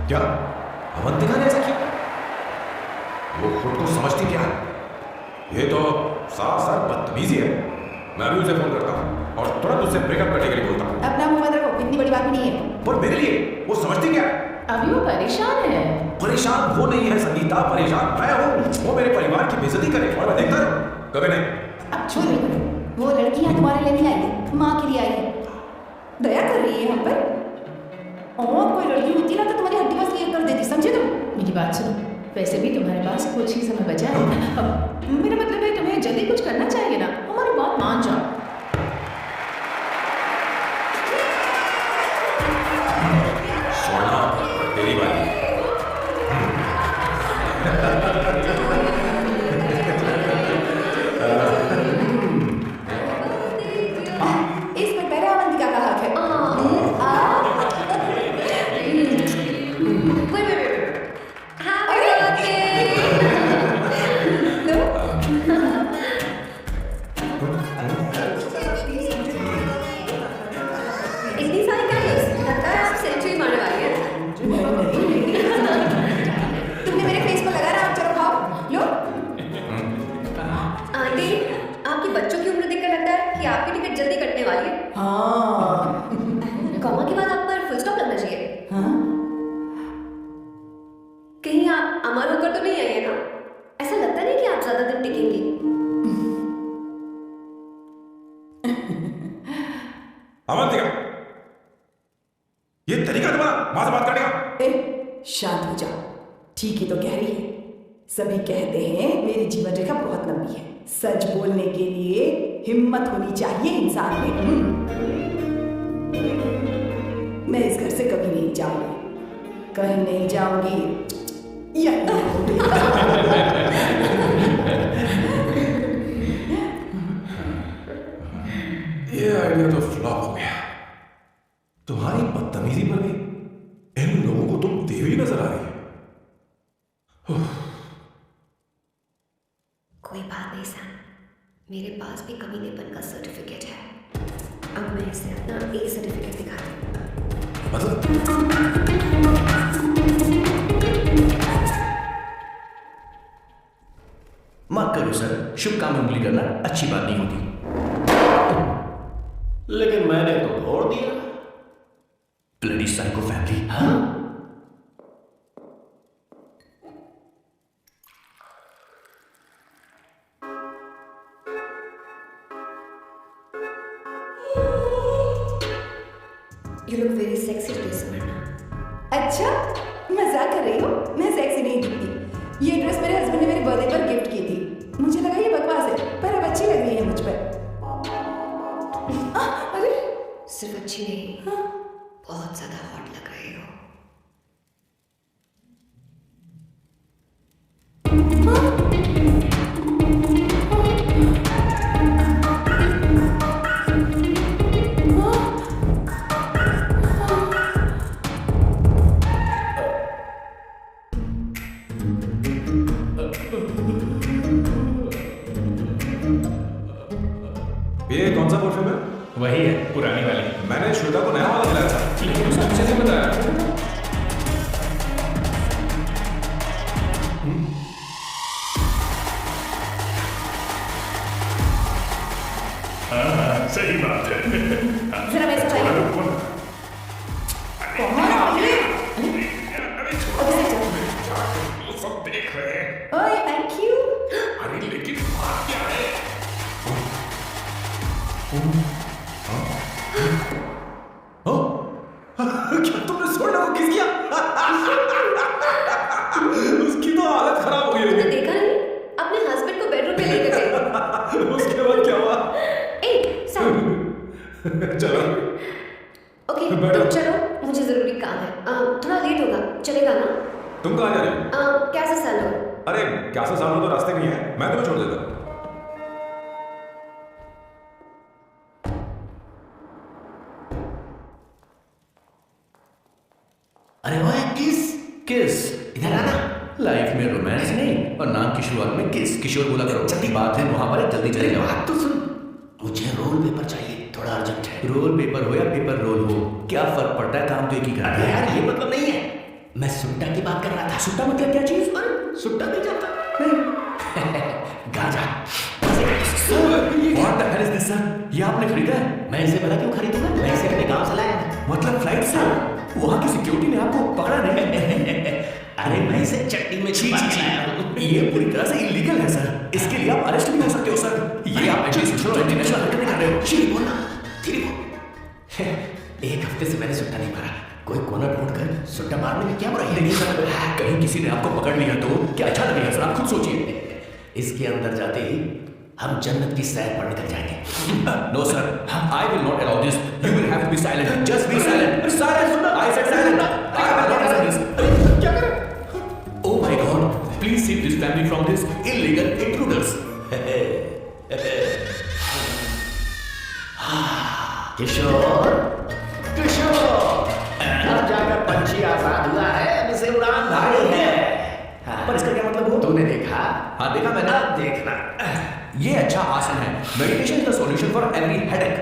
क्या अवंतिका ने ऐसा किया? वो खुद को समझती क्या है? ये तो साफ बदतमीजी है। मैं भी उसे फोन करता हूँ और तुरंत उससे ब्रेकअप करने के लिए बोलता हूँ। अपना मुंह बंद रखो, इतनी बड़ी बात भी नहीं है। पर मेरे लिए वो समझती क्या है? अभी वो परेशान है। परेशान वो नहीं है संगीता, परेशान मैं हूँ। वो मेरे परिवार की बेइज्जती करे और मैं देखता रहूं। कभी नहीं। अब छोड़ो, वो लड़कियां तुम्हारे लिए नहीं आई, माँ के लिए आई है। दया कर रही है हम पर। और कोई लड़की होती ना तो तुम्हारी हड्डी बस ये कर देती, समझे तुम? मेरी बात सुनो, वैसे भी तुम्हारे पास कुछ ही समय बचा है। अब मेरा मतलब है तुम्हें जल्दी कुछ करना चाहिए ना। हमारी बात मान जाओ। सोना तेरी बात। इसमें मेरा अवंतिका का हक है। Wait. Happy birthday! इतनी सारी कैंडल्स, लगता है आप सेंचुरी मारने वाली हैं। तुमने मेरे फेस पर लगा रहा, चलो खाओ लो। आंटी, आपके बच्चों की उम्र देखकर लगता है कि आपकी टिकट जल्दी कटने वाली है। हाँ कॉमा के बाद आप पर फुल स्टॉप लगना चाहिए। हाँ कहीं आप अमर होकर तो नहीं आई है ना? ऐसा लगता नहीं कि आप ज्यादा दिन टिकेंगी। अवंतिका, ये तरीका तुम्हारा मां से बात करने का? ए, शांत हो जाओ। ठीक ही तो कह रही है। सभी कहते हैं मेरी जीवन रेखा बहुत लंबी है। सच बोलने के लिए हिम्मत होनी चाहिए इंसान में। मैं इस घर से कभी नहीं जाऊंगी, कहीं नहीं जाऊंगी। ये आइडिया तो नहीं सैम, मेरे पास भी कमीनेपन का सर्टिफिकेट है। अब मैं इसे अपना ए सर्टिफिकेट दिखाती हूँ। मतलब माफ करो सर, शुभ काम में उंगली करना अच्छी बात नहीं होती। लेकिन मैंने तो तोड़ दिया। Bloody psycho family. हाँ? You look very sexy today, Suvarna. अच्छा, मजाक कर रही हो? मैं सेक्सी नहीं दिखती। ये ड्रेस मेरे हस्बैंड ने मेरे बर्थडे पर गिफ्ट की थी। मुझे लगा ये बकवास है, पर अब अच्छी लग रही है मुझ पर। अरे सिर्फ अच्छी नहीं, बहुत ज्यादा हॉट लग रही हो। ये कौन सा परफ्यूम है? वही है, पुरानी वाली। मैंने श्वेता को नया वाला दिलाया था। लेकिन उसने मुझे नहीं बताया। हाँ, सही बात है। जरा वैसे चाहिए। कौन है ये? सब देख रहे हैं। ओए, थैंक यू। अरे लेकिन बात क्या है? क्या तुमने सोना को किस किया? उसकी तो हालत खराब हो गई तूने होगी। देखा नहीं? अपने हस्बैंड को बेडरूम में लेकर गए। उसके बाद क्या हुआ? ए, सैम, चलो ओके, बैठो। तुम चलो, मुझे जरूरी काम है। थोड़ा लेट होगा, चलेगा ना? तुम कहाँ जा रही हो? कैसे सालो? अरे क्या सा सामने तो रास्ते में ही है, मैं तुम्हें छोड़ देता हूँ। अरे ओए किस किस? इधर आना। लाइफ में रोमांस नहीं और नाम की शुरुआत में किस? किशोर बोला करो। जल्दी बात है वहां पर, जल्दी चले जाओ। बात तो सुन, मुझे रोल पेपर चाहिए, थोड़ा अर्जेंट है। रोल पेपर हो या पेपर रोल हो, क्या फर्क पड़ता है? काम तो एक ही करना अरे है। यार ये मतलब नहीं है, मैं सुट्टा की बात कर रहा था। सुट्टा मतलब क्या चीज? सुट्टा नहीं जानता? Gaza. What the hell is this, sir? ये आपने खरीदा है? मैं इसे भला क्यों खरीदूंगा? मैं इसे अपने गांव से लाया हूं। मतलब फ्लाइट से? वहाँ की सिक्योरिटी ने आपको पकड़ा नहीं? अरे मैं इसे चट्टी में छिपा के लाया हूं। ये पूरी तरह से इलीगल है सर। इसके लिए आप अरेस्ट भी हो सकते हो सर। ये आप एंटी सोशल और एंटी नेशनल हरकतें कर रहे हो। ठीक बोलना, ठीक बोल। एक हफ्ते से मैंने सुट्टा नहीं मारा, कोई कोना ढूंढकर सुट्टा मारने में क्या बुराई है? देखिए सर, कहीं किसी ने आपको पकड़ लिया तो क्या अच्छा लगेगा सर? आप खुद सोचिए। इसके अंदर जाते ही हम जन्नत की सैर पर निकल जाएंगे। No sir, I will not allow this. You will have to be silent. Just be silent. Silent. I said silent. I will not allow this. क्या करें? Oh my God! Please save this family from this illegal intruders. किशोर, किशोर, अब जाकर पंछी आजाद हुआ है, अब इसे उड़ान भारी है। पर इसका क्या मतलब हो? तूने देखा? हाँ देखा मैंने। अब देखना। ये अच्छा आसन है। Meditation is the solution for every headache.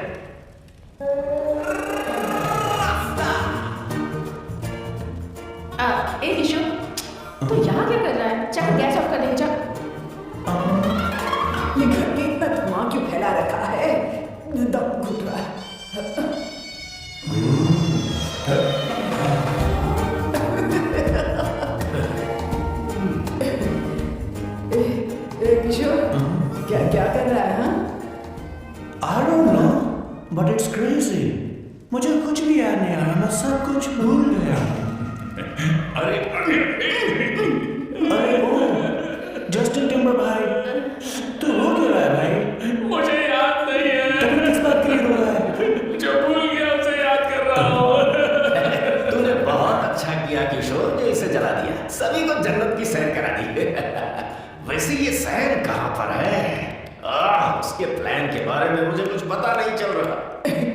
ए किशोर, तू यहाँ क्या कर रहा है? चल गैस ऑफ कर दे, चल। ये घर में इतना धुआं क्यों फैला रखा है? दम घुट रहा है। किशोर, क्या कर रहा है? हाँ? I don't know, but it's crazy. मुझे कुछ भी याद नहीं आ रहा। मैं सब कुछ भूल गया। अरे वो जस्टिन टिम्बर भाई, तू रो क्यों रहा है भाई? मुझे याद नहीं है। तुम किस बात के लिए रो रहा है? जो भूल गया उसे याद कर रहा हूँ। तूने बहुत अच्छा किया किशोर जो इसे जला दिया, सभी को जन्नत की सैर करा दी। वैसे ये सैर कहाँ पर है? उसके प्लान के बारे में मुझे कुछ पता नहीं चल रहा।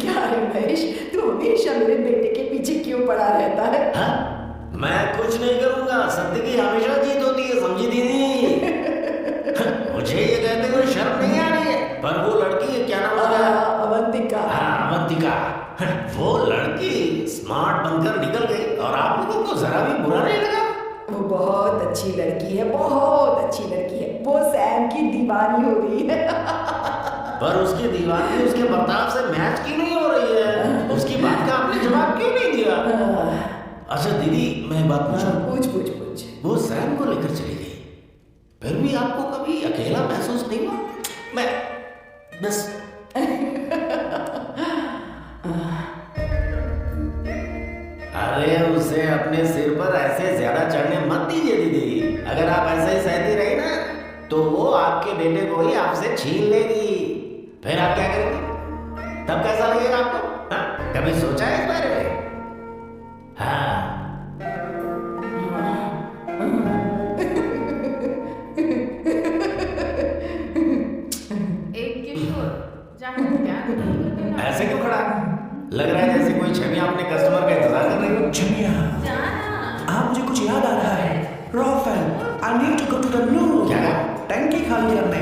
क्या है महेश, तू हमेशा मेरे बेटे के पीछे क्यों पड़ा रहता है? हाँ? मैं कुछ नहीं करूंगा, सत्य की हमेशा जीत होती है, समझी दीदी? मुझे ये कहते हुए शर्म वो लड़की स्मार्ट बनकर निकल गई और आप लोगों को जरा भी बुरा नहीं लगा? वो बहुत अच्छी लड़की है, बहुत अच्छी लड़की है। वो सैम की दीवानी हो रही है। पर उसकी दीवानी उसके बर्ताव से मैच क्यों नहीं हो रही है? उसकी बात का आपने जवाब क्यों नहीं दिया? अच्छा दीदी, मैं बात पूछूं? पूछ। वो सैम को लेकर चली गई, फिर भी आपको कभी अकेला महसूस नहीं हुआ? मैं बस अरे उसे अपने सिर पर ऐसे ज्यादा चढ़ने मत दीजिए दीदी। अगर आप ऐसे ही सहती रही ना तो वो आपके बेटे को ही आपसे छीन लेगी। फिर आप क्या करेंगे? तब कैसा लगेगा आपको? हाँ? कभी सोचा है इस बारे में? हाँ। ऐसे क्यों खड़ा? लग रहा है जैसे कोई छमिया अपने कस्टमर का इंतजार कर रही हो। छमिया, आप मुझे कुछ याद आ रहा है। Raphael, I need to go to the loo. क्या? टंकी खाली करने।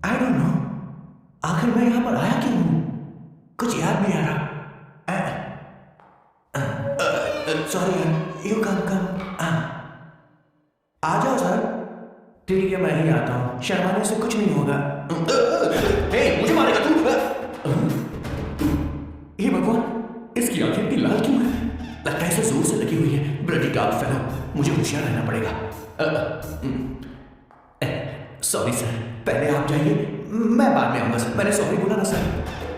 आई डोंट नो, आखिर मैं यहाँ पर आया क्यों हूँ? कुछ याद नहीं आ रहा। Sorry, you come. आ जाओ सर। ठीक है, मैं ही आता हूँ। शर्माने से कुछ नहीं होगा। मुझे मारेगा तू? ये भगवान, इसकी आंखें इतनी लाल क्यों है? लगता है इसे जोर से लगी हुई है। ब्लडी डार्क फेलो, मुझे होशियार रहना पड़ेगा। सॉरी सर, पहले आप जाइए, मैं बाद में आऊंगा सर। मैंने सॉरी बोला ना सर।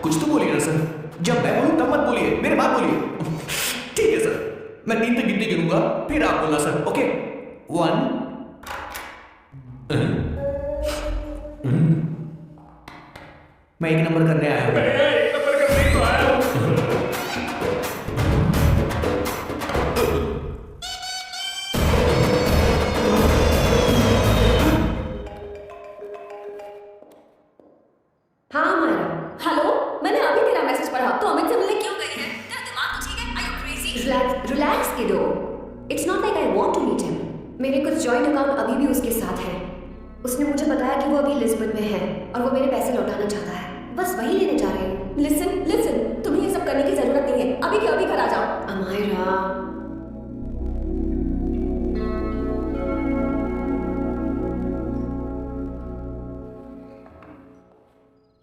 कुछ तो बोलिए ना सर। जब मैं बोलूं तब मत बोलिए, मेरे बाद बोलिए। ठीक है सर, मैं 3 तक गिनती गिनूंगा, फिर आप बोलना सर। ओके, 1। मैं 1 नंबर करने आया हूँ। हाँ मायरा। हेलो, मैंने अभी तेरा मैसेज पढ़ा। तो अमित से मिलने क्यों गई है? तेरा दिमाग तो ठीक है? Are you crazy? Relax kiddo. It's not like I want to meet him. मेरे कुछ जॉइंट अकाउंट अभी भी उसके साथ हैं। उसने मुझे बताया कि वो अभी लिस्बन में है और वो मेरे पैसे लौटाना चाहता है। बस वही लेने जा रहे हैं। लिसन, तुम्हें ये सब करने की जरूरत नहीं है। अभी के अभी घर आ जाओ। अमायरा,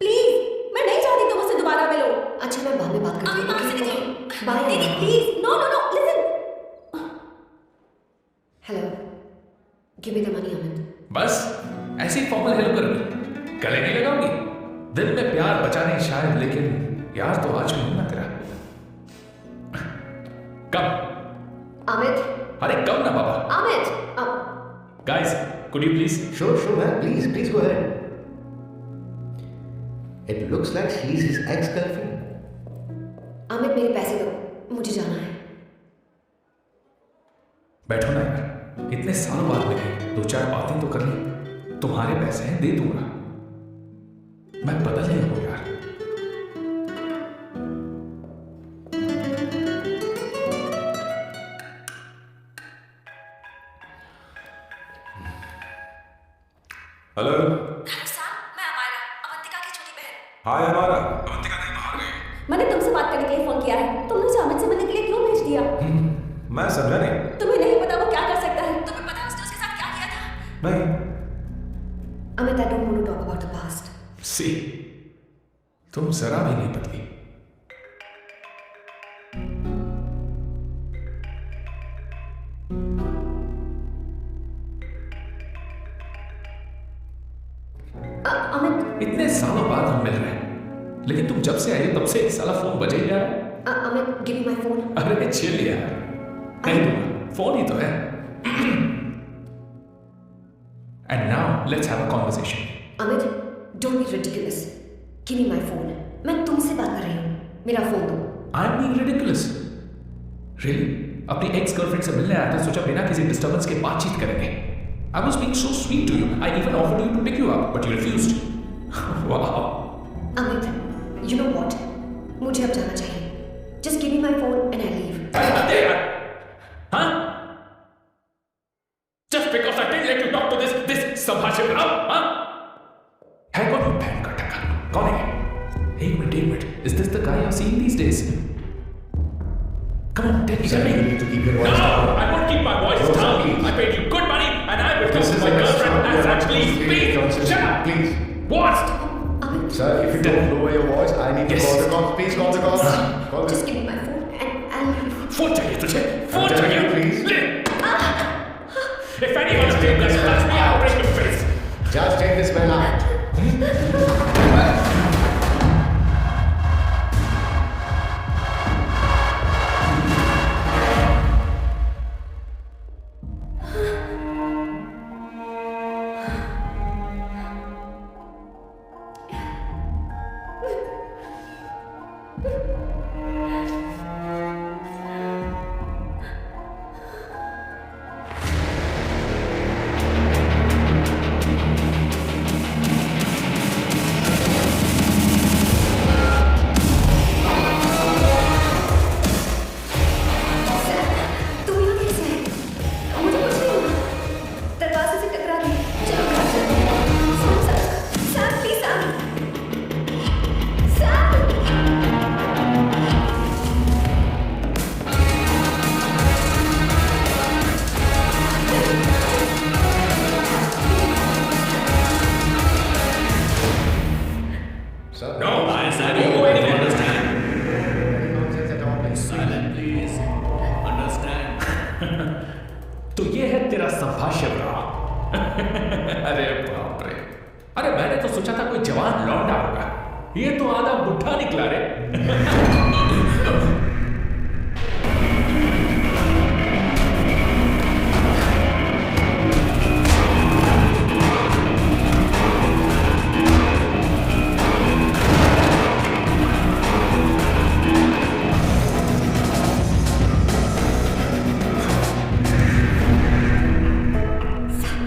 प्लीज, मैं नहीं चाहती तुम मुझसे दोबारा मिलो। अच्छा मैं बाद में बात करती हूँ। अभी बात से बाय दीदी, please. No, listen. Hello, give me the money Amit. बस ऐसी फॉर्मल हेलो करोगी, गले नहीं लगाओगी? दिल में प्यार बचा नहीं शायद, लेकिन यार तो आज भी हूं ना तेरा। कब? अमित। अरे कब ना बाबा। Amit, guys, could you please? Sure, man. Please go ahead. It looks like she's his ex-girlfriend. Amit मेरे पैसे दो, मुझे जाना है। बैठो ना यार, इतने सालों बाद मिले, 2-4 बातें तो कर ली। तुम्हारे पैसे हैं, दे दूंगा। मैं बदल गया हूं यार। हेलो। सर, मैं अमायरा, अवंतिका की छोटी बहन। हाय हमारा। अवंतिका कहीं बाहर गई? मैंने तुमसे बात करने के लिए फोन किया है। तुमने उसे अमित से मिलने के लिए क्यों भेज दिया? मैं समझा नहीं। तुम्हें नहीं पता वो क्या कर सकता है? तुम्हें पता है उसने उसके साथ क्या किया था? नहीं। Amit, I don't want to talk about the past. सी, तुम जरा भी नहीं बदली। अमित, इतने सालों बाद हम मिल रहे हैं, लेकिन तुम जब से आई हो तब से साला फोन बजे ही जा रहा है। Amit, give me my phone. अरे चिल यार, नहीं दूंगा, फोन ही तो है। And now let's have a conversation. Amit, don't be ridiculous. Give me my phone. मैं तुमसे बात कर रही हूँ, मेरा फोन दो। I'm being ridiculous. Really? अपनी एक्स गर्लफ्रेंड से मिलने आया था, सोचा बिना किसी डिस्टर्बेंस के बातचीत करेंगे। I was being so sweet to you. I even offered you to pick you up, but you refused. Wow. Amit, you know what? मुझे अब जाना चाहिए. Just give me my phone and I leave. Huh? Just because I didn't let you talk to this Subhash Ram. Is this the guy you're seeing these days? Come on, tell me. Sir, you need to keep your voice No, down. I won't keep my voice No, sir, down. please. I paid you good money, and I will talk This to is my a girlfriend restaurant. as such. Please, please, Please, shut up. please. What? Sir, if you don't lower your voice, I need to Yes. call the cops. Please call the cops. Call the Just give me my phone and I'll leave. Phone चाहिए तुझे? Phone I'm telling चाहिए? you, please. ले. If anyone tries to touch me, I'll break your face. Just take this man out. तुम यहाँ कैसे आए? मुझे कुछ नहीं हुआ। दरवाजे से टकरा गई। चलो घर चलते हैं। Sam, please Sam. Sir, No, I said don't you go anywhere. understand. any nonsense at all, please. Silent, please. Understand. तो ये है तेरा संभाष्य अरे बाप रे, अरे मैंने तो सोचा था कोई जवान लौंडा होगा, ये तो आधा बुढ़ा निकला रे।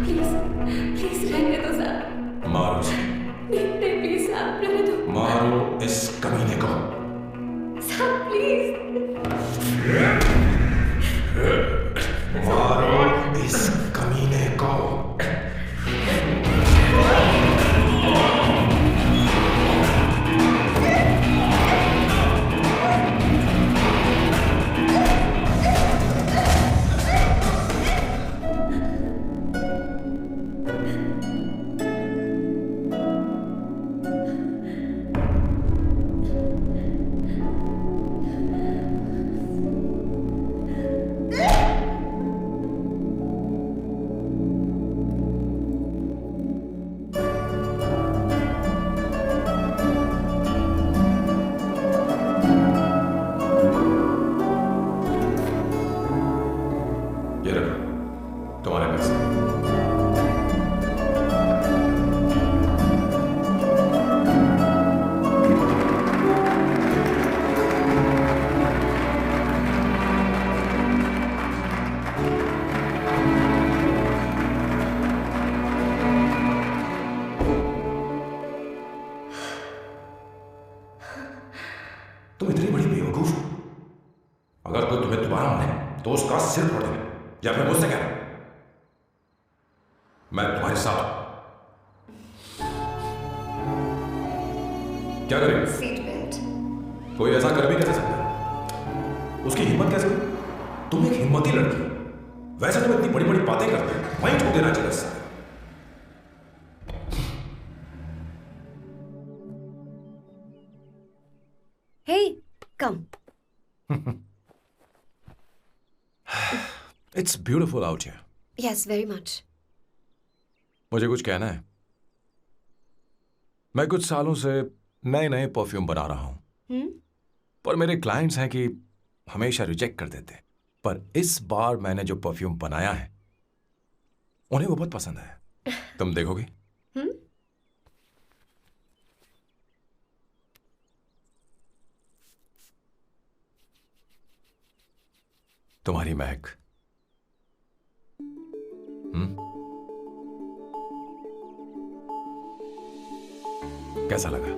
प्लीज प्लीज रहने दो सैम। मारो इसे, नहीं प्लीज सैम रहने दो। मारो इस कमीने को। Sam please. मारो इस कमीने को। ये रखो, तुम्हारे पैसे। तुम इतनी बड़ी बेवकूफ हो। अगर कोई तुम्हें दोबारा मारे तो उसका सिर फोड़ देना, या फिर मुझसे कहना मैं तुम्हारे साथ हूं। क्या करेंगे? Seat belt. कोई ऐसा कर भी कैसे सकता है? उसकी हिम्मत कैसे हुई? तुम एक हिम्मती लड़की हो, वैसे तुम इतनी बड़ी बड़ी बातें करते हो, वहीं छोड़ देना चाहिए इससे। Hey, come. It's beautiful out here. Yes, very much. मुझे कुछ कहना है। मैं कुछ सालों से नए नए परफ्यूम बना रहा हूं, पर मेरे क्लाइंट्स हैं कि हमेशा रिजेक्ट कर देते। पर इस बार मैंने जो परफ्यूम बनाया है उन्हें वो बहुत पसंद है। तुम देखोगे? तुम्हारी महक। कैसा लगा?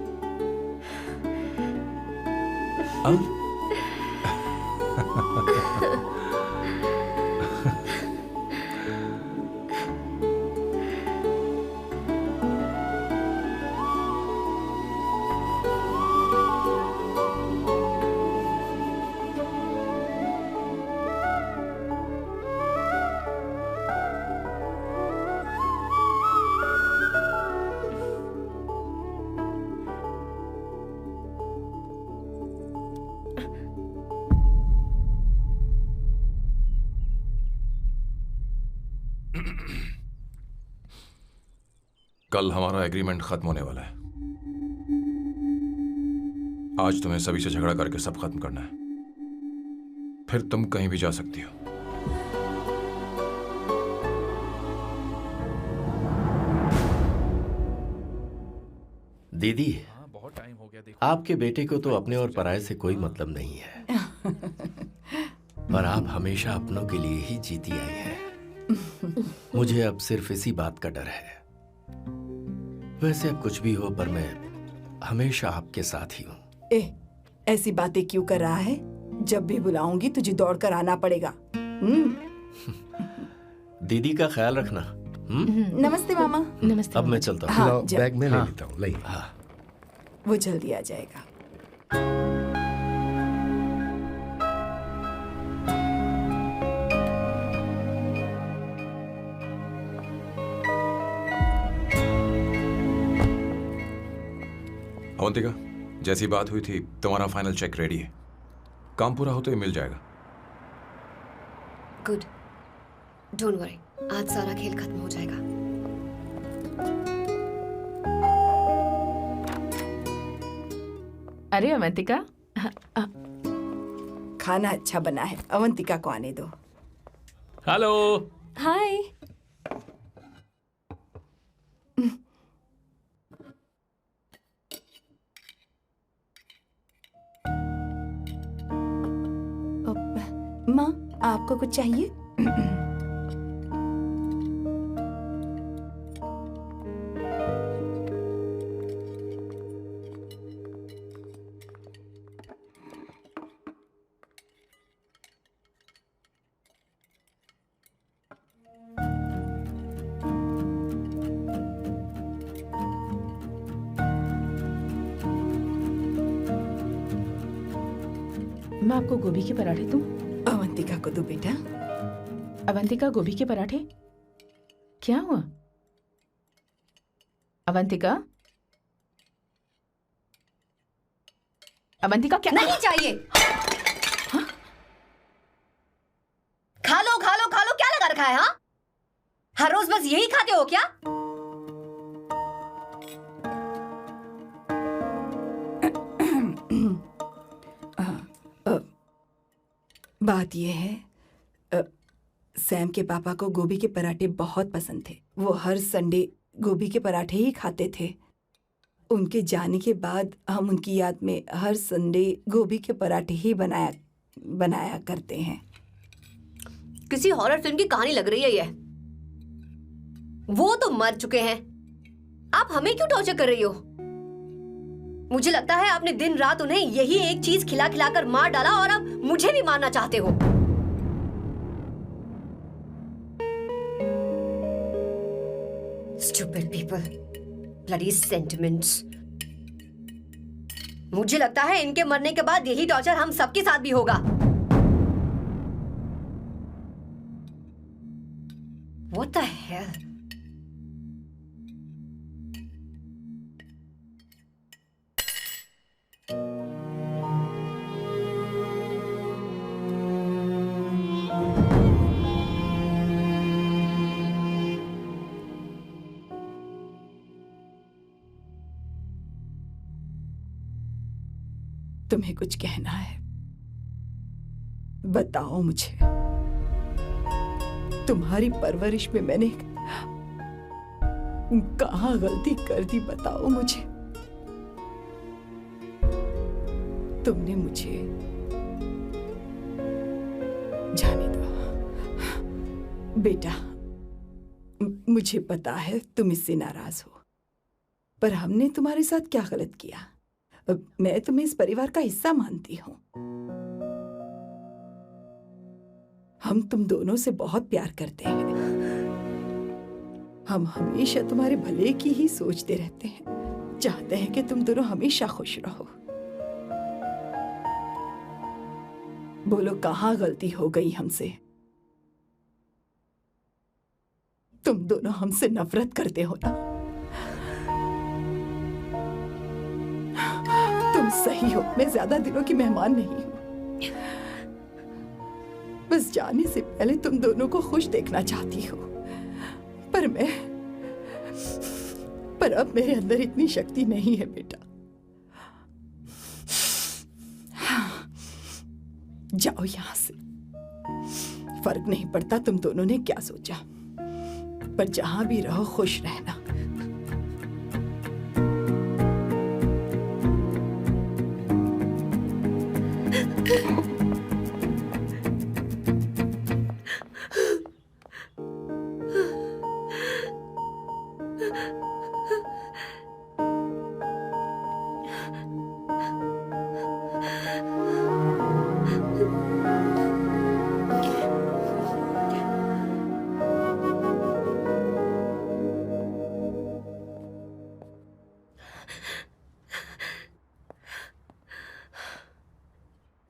कल हमारा एग्रीमेंट खत्म होने वाला है। आज तुम्हें सभी से झगड़ा करके सब खत्म करना है, फिर तुम कहीं भी जा सकती हो। दीदी, आपके बेटे को तो अपने और पराये से कोई मतलब नहीं है, पर आप हमेशा अपनों के लिए ही जीती आई हैं। मुझे अब सिर्फ इसी बात का डर है। वैसे अब कुछ भी हो, पर मैं हमेशा आपके साथ ही हूँ। ऐसी बातें क्यों कर रहा है? जब भी बुलाऊंगी तुझे दौड़ कर आना पड़ेगा। दीदी का ख्याल रखना। नमस्ते मामा। नमस्ते। अब मैं चलता हूँ। हाँ, बैग में ले लेता हूँ। लाइए। हाँ। वो जल्दी आ जाएगा। अवंतिका, जैसी बात हुई थी तुम्हारा फाइनल चेक रेडी है। काम पूरा हो तो ये मिल जाएगा। गुड, डोंट वरी, आज सारा खेल खत्म हो जाएगा। अरे अवंतिका, खाना अच्छा बना है, अवंतिका को आने दो। हेलो। हाय। माँ, आपको कुछ चाहिए? मैं आपको गोभी के पराठे दूं? अवंतिका को दो बेटा। अवंतिका, गोभी के पराठे? क्या हुआ अवंतिका? अवंतिका, क्या? नहीं चाहिए। हाँ? खा लो खा लो खा लो, क्या लगा रखा है? हाँ, हर रोज बस यही खाते हो क्या? बात यह है, सैम के पापा को गोभी के पराठे बहुत पसंद थे। वो हर संडे गोभी के पराठे ही खाते थे। उनके जाने के बाद हम उनकी याद में हर संडे गोभी के पराठे ही बनाया करते हैं। किसी हॉरर फिल्म की कहानी लग रही है ये। वो तो मर चुके हैं, आप हमें क्यों टॉर्चर कर रही हो? मुझे लगता है आपने दिन रात उन्हें यही एक चीज खिला खिला कर मार डाला और अब मुझे भी मारना चाहते हो। Stupid people, bloody sentiments। मुझे लगता है इनके मरने के बाद यही टॉर्चर हम सबके साथ भी होगा। What the hell? तुम्हें कुछ कहना है? बताओ मुझे। तुम्हारी परवरिश में मैंने कहाँ गलती कर दी, बताओ मुझे। तुमने मुझे जाने दो बेटा। मुझे पता है तुम इससे नाराज हो, पर हमने तुम्हारे साथ क्या गलत किया? मैं तुम्हें इस परिवार का हिस्सा मानती हूं। हम तुम दोनों से बहुत प्यार करते हैं। हम हमेशा तुम्हारे भले की ही सोचते रहते हैं, चाहते हैं कि तुम दोनों हमेशा खुश रहो। बोलो, कहाँ गलती हो गई हमसे? तुम दोनों हमसे नफरत करते हो ना? तुम सही हो, मैं ज्यादा दिनों की मेहमान नहीं हूं। बस जाने से पहले तुम दोनों को खुश देखना चाहती हूँ, पर पर अब मेरे अंदर इतनी शक्ति नहीं है बेटा। जाओ यहां से। फर्क नहीं पड़ता तुम दोनों ने क्या सोचा, पर जहां भी रहो खुश रहना।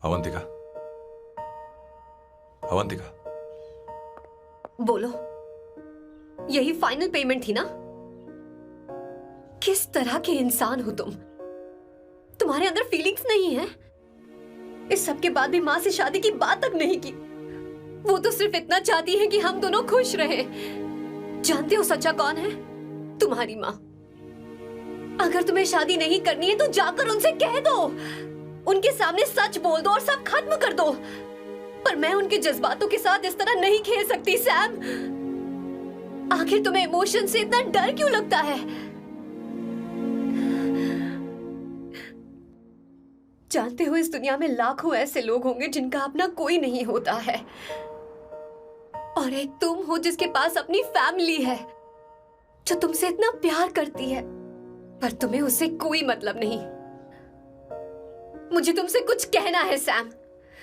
अवंतिका, अवंतिका, बोलो, यही फाइनल पेमेंट थी ना? किस तरह के इंसान हो तुम? तुम्हारे अंदर फीलिंग्स नहीं है? इस सब के बाद भी माँ से शादी की बात तक नहीं की। वो तो सिर्फ इतना चाहती है कि हम दोनों खुश रहें। जानते हो सच्चा कौन है? तुम्हारी माँ। अगर तुम्हें शादी नहीं करनी है तो जाकर उनसे कह दो, उनके सामने सच बोल दो और सब खत्म कर दो। पर मैं उनके जज्बातों के साथ इस तरह नहीं खेल सकती सैम। आखिर तुम्हें इमोशन से इतना डर क्यों लगता है? जानते हो, इस दुनिया में लाखों ऐसे लोग होंगे जिनका अपना कोई नहीं होता है, और एक तुम हो जिसके पास अपनी फैमिली है जो तुमसे इतना प्यार करती है, पर तुम्हें उससे कोई मतलब नहीं। मुझे तुमसे कुछ कहना है Sam.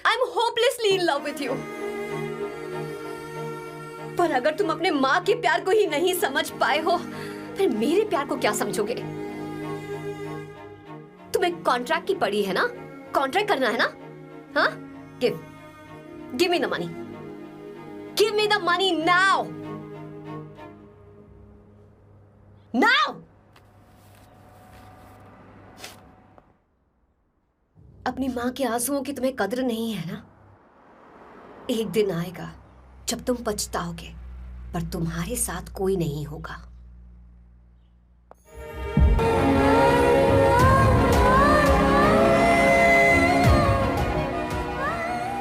I am hopelessly in love with you. पर अगर तुम अपने माँ के प्यार को ही नहीं समझ पाए हो, फिर मेरे प्यार को क्या समझोगे? तुम्हें कॉन्ट्रैक्ट की पड़ी है ना? कॉन्ट्रैक्ट करना है ना? हाँ? Give me the money. Give me the money now. Now. अपनी माँ के आंसुओं की तुम्हें कदर नहीं है ना? एक दिन आएगा जब तुम पछताओगे, पर तुम्हारे साथ कोई नहीं होगा।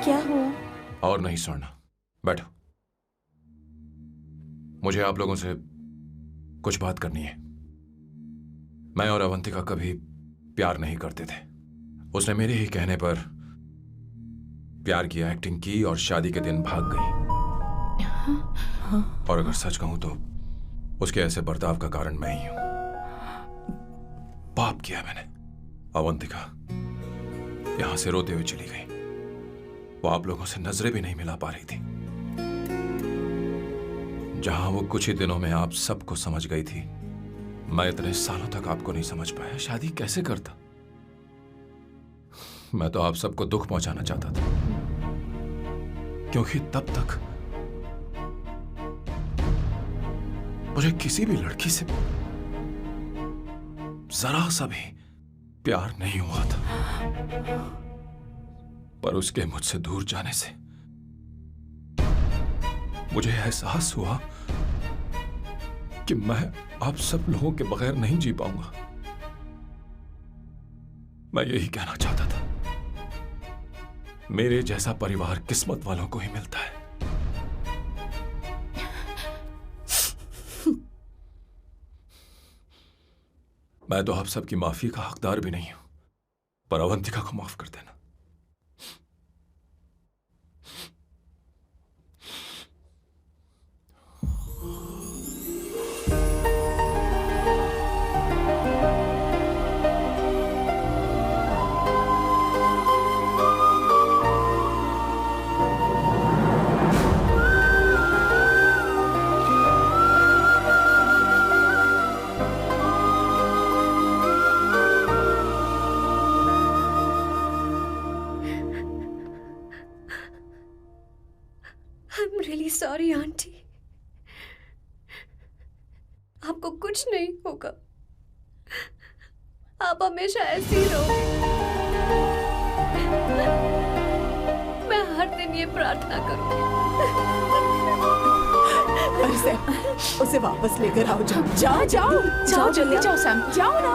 क्या हुआ? और नहीं सुनना, बैठो। मुझे आप लोगों से कुछ बात करनी है। मैं और अवंतिका कभी प्यार नहीं करते थे। उसने मेरे ही कहने पर प्यार की एक्टिंग की और शादी के दिन भाग गई। और अगर सच कहूं तो उसके ऐसे बर्ताव का कारण मैं ही हूं। पाप किया मैंने। अवंतिका यहां से रोते हुए चली गई। वो आप लोगों से नजरें भी नहीं मिला पा रही थी। जहां वो कुछ ही दिनों में आप सबको समझ गई थी, मैं इतने सालों तक आपको नहीं समझ पाया। शादी कैसे करता? मैं तो आप सबको दुख पहुंचाना चाहता था, क्योंकि तब तक मुझे किसी भी लड़की से जरा सा भी प्यार नहीं हुआ था। पर उसके मुझसे दूर जाने से मुझे एहसास हुआ कि मैं आप सब लोगों के बगैर नहीं जी पाऊंगा। मैं यही कहना चाहता था, मेरे जैसा परिवार किस्मत वालों को ही मिलता है। मैं तो आप सबकी माफी का हकदार भी नहीं हूं, पर अवंतिका को माफ कर देना। सॉरी आंटी, आपको कुछ नहीं होगा। आप हमेशा ऐसी ही रहोगे। मैं हर दिन ये प्रार्थना करूंगी। उसे वापस लेकर आओ। जाओ जाओ जाओ जाओ जल्दी जाओ सैम। जाओ ना।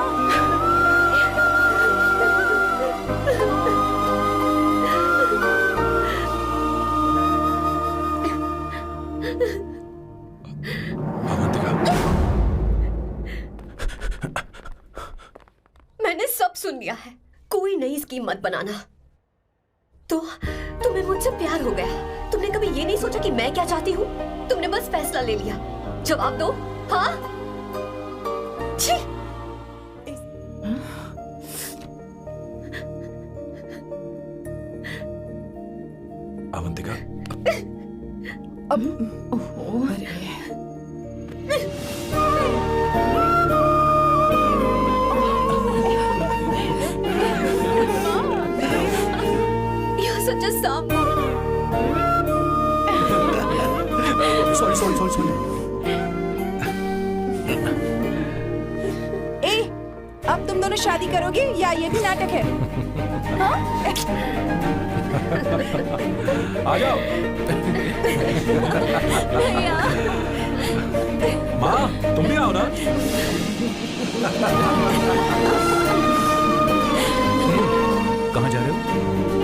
अवंतिका, मैंने सब सुन लिया है। कोई नई स्कीम मत बनाना। तो तुम्हें मुझसे प्यार हो गया। तुमने कभी ये नहीं सोचा कि मैं क्या चाहती हूँ? तुमने बस फैसला ले लिया। जवाब दो। हाँ? छी! Avantika, You're such a sap. Sorry. ए, अब तुम दोनों शादी करोगे या ये भी नाटक है? आ जाओ। माँ, तुम भी आओ ना। कहाँ जा रहे हो?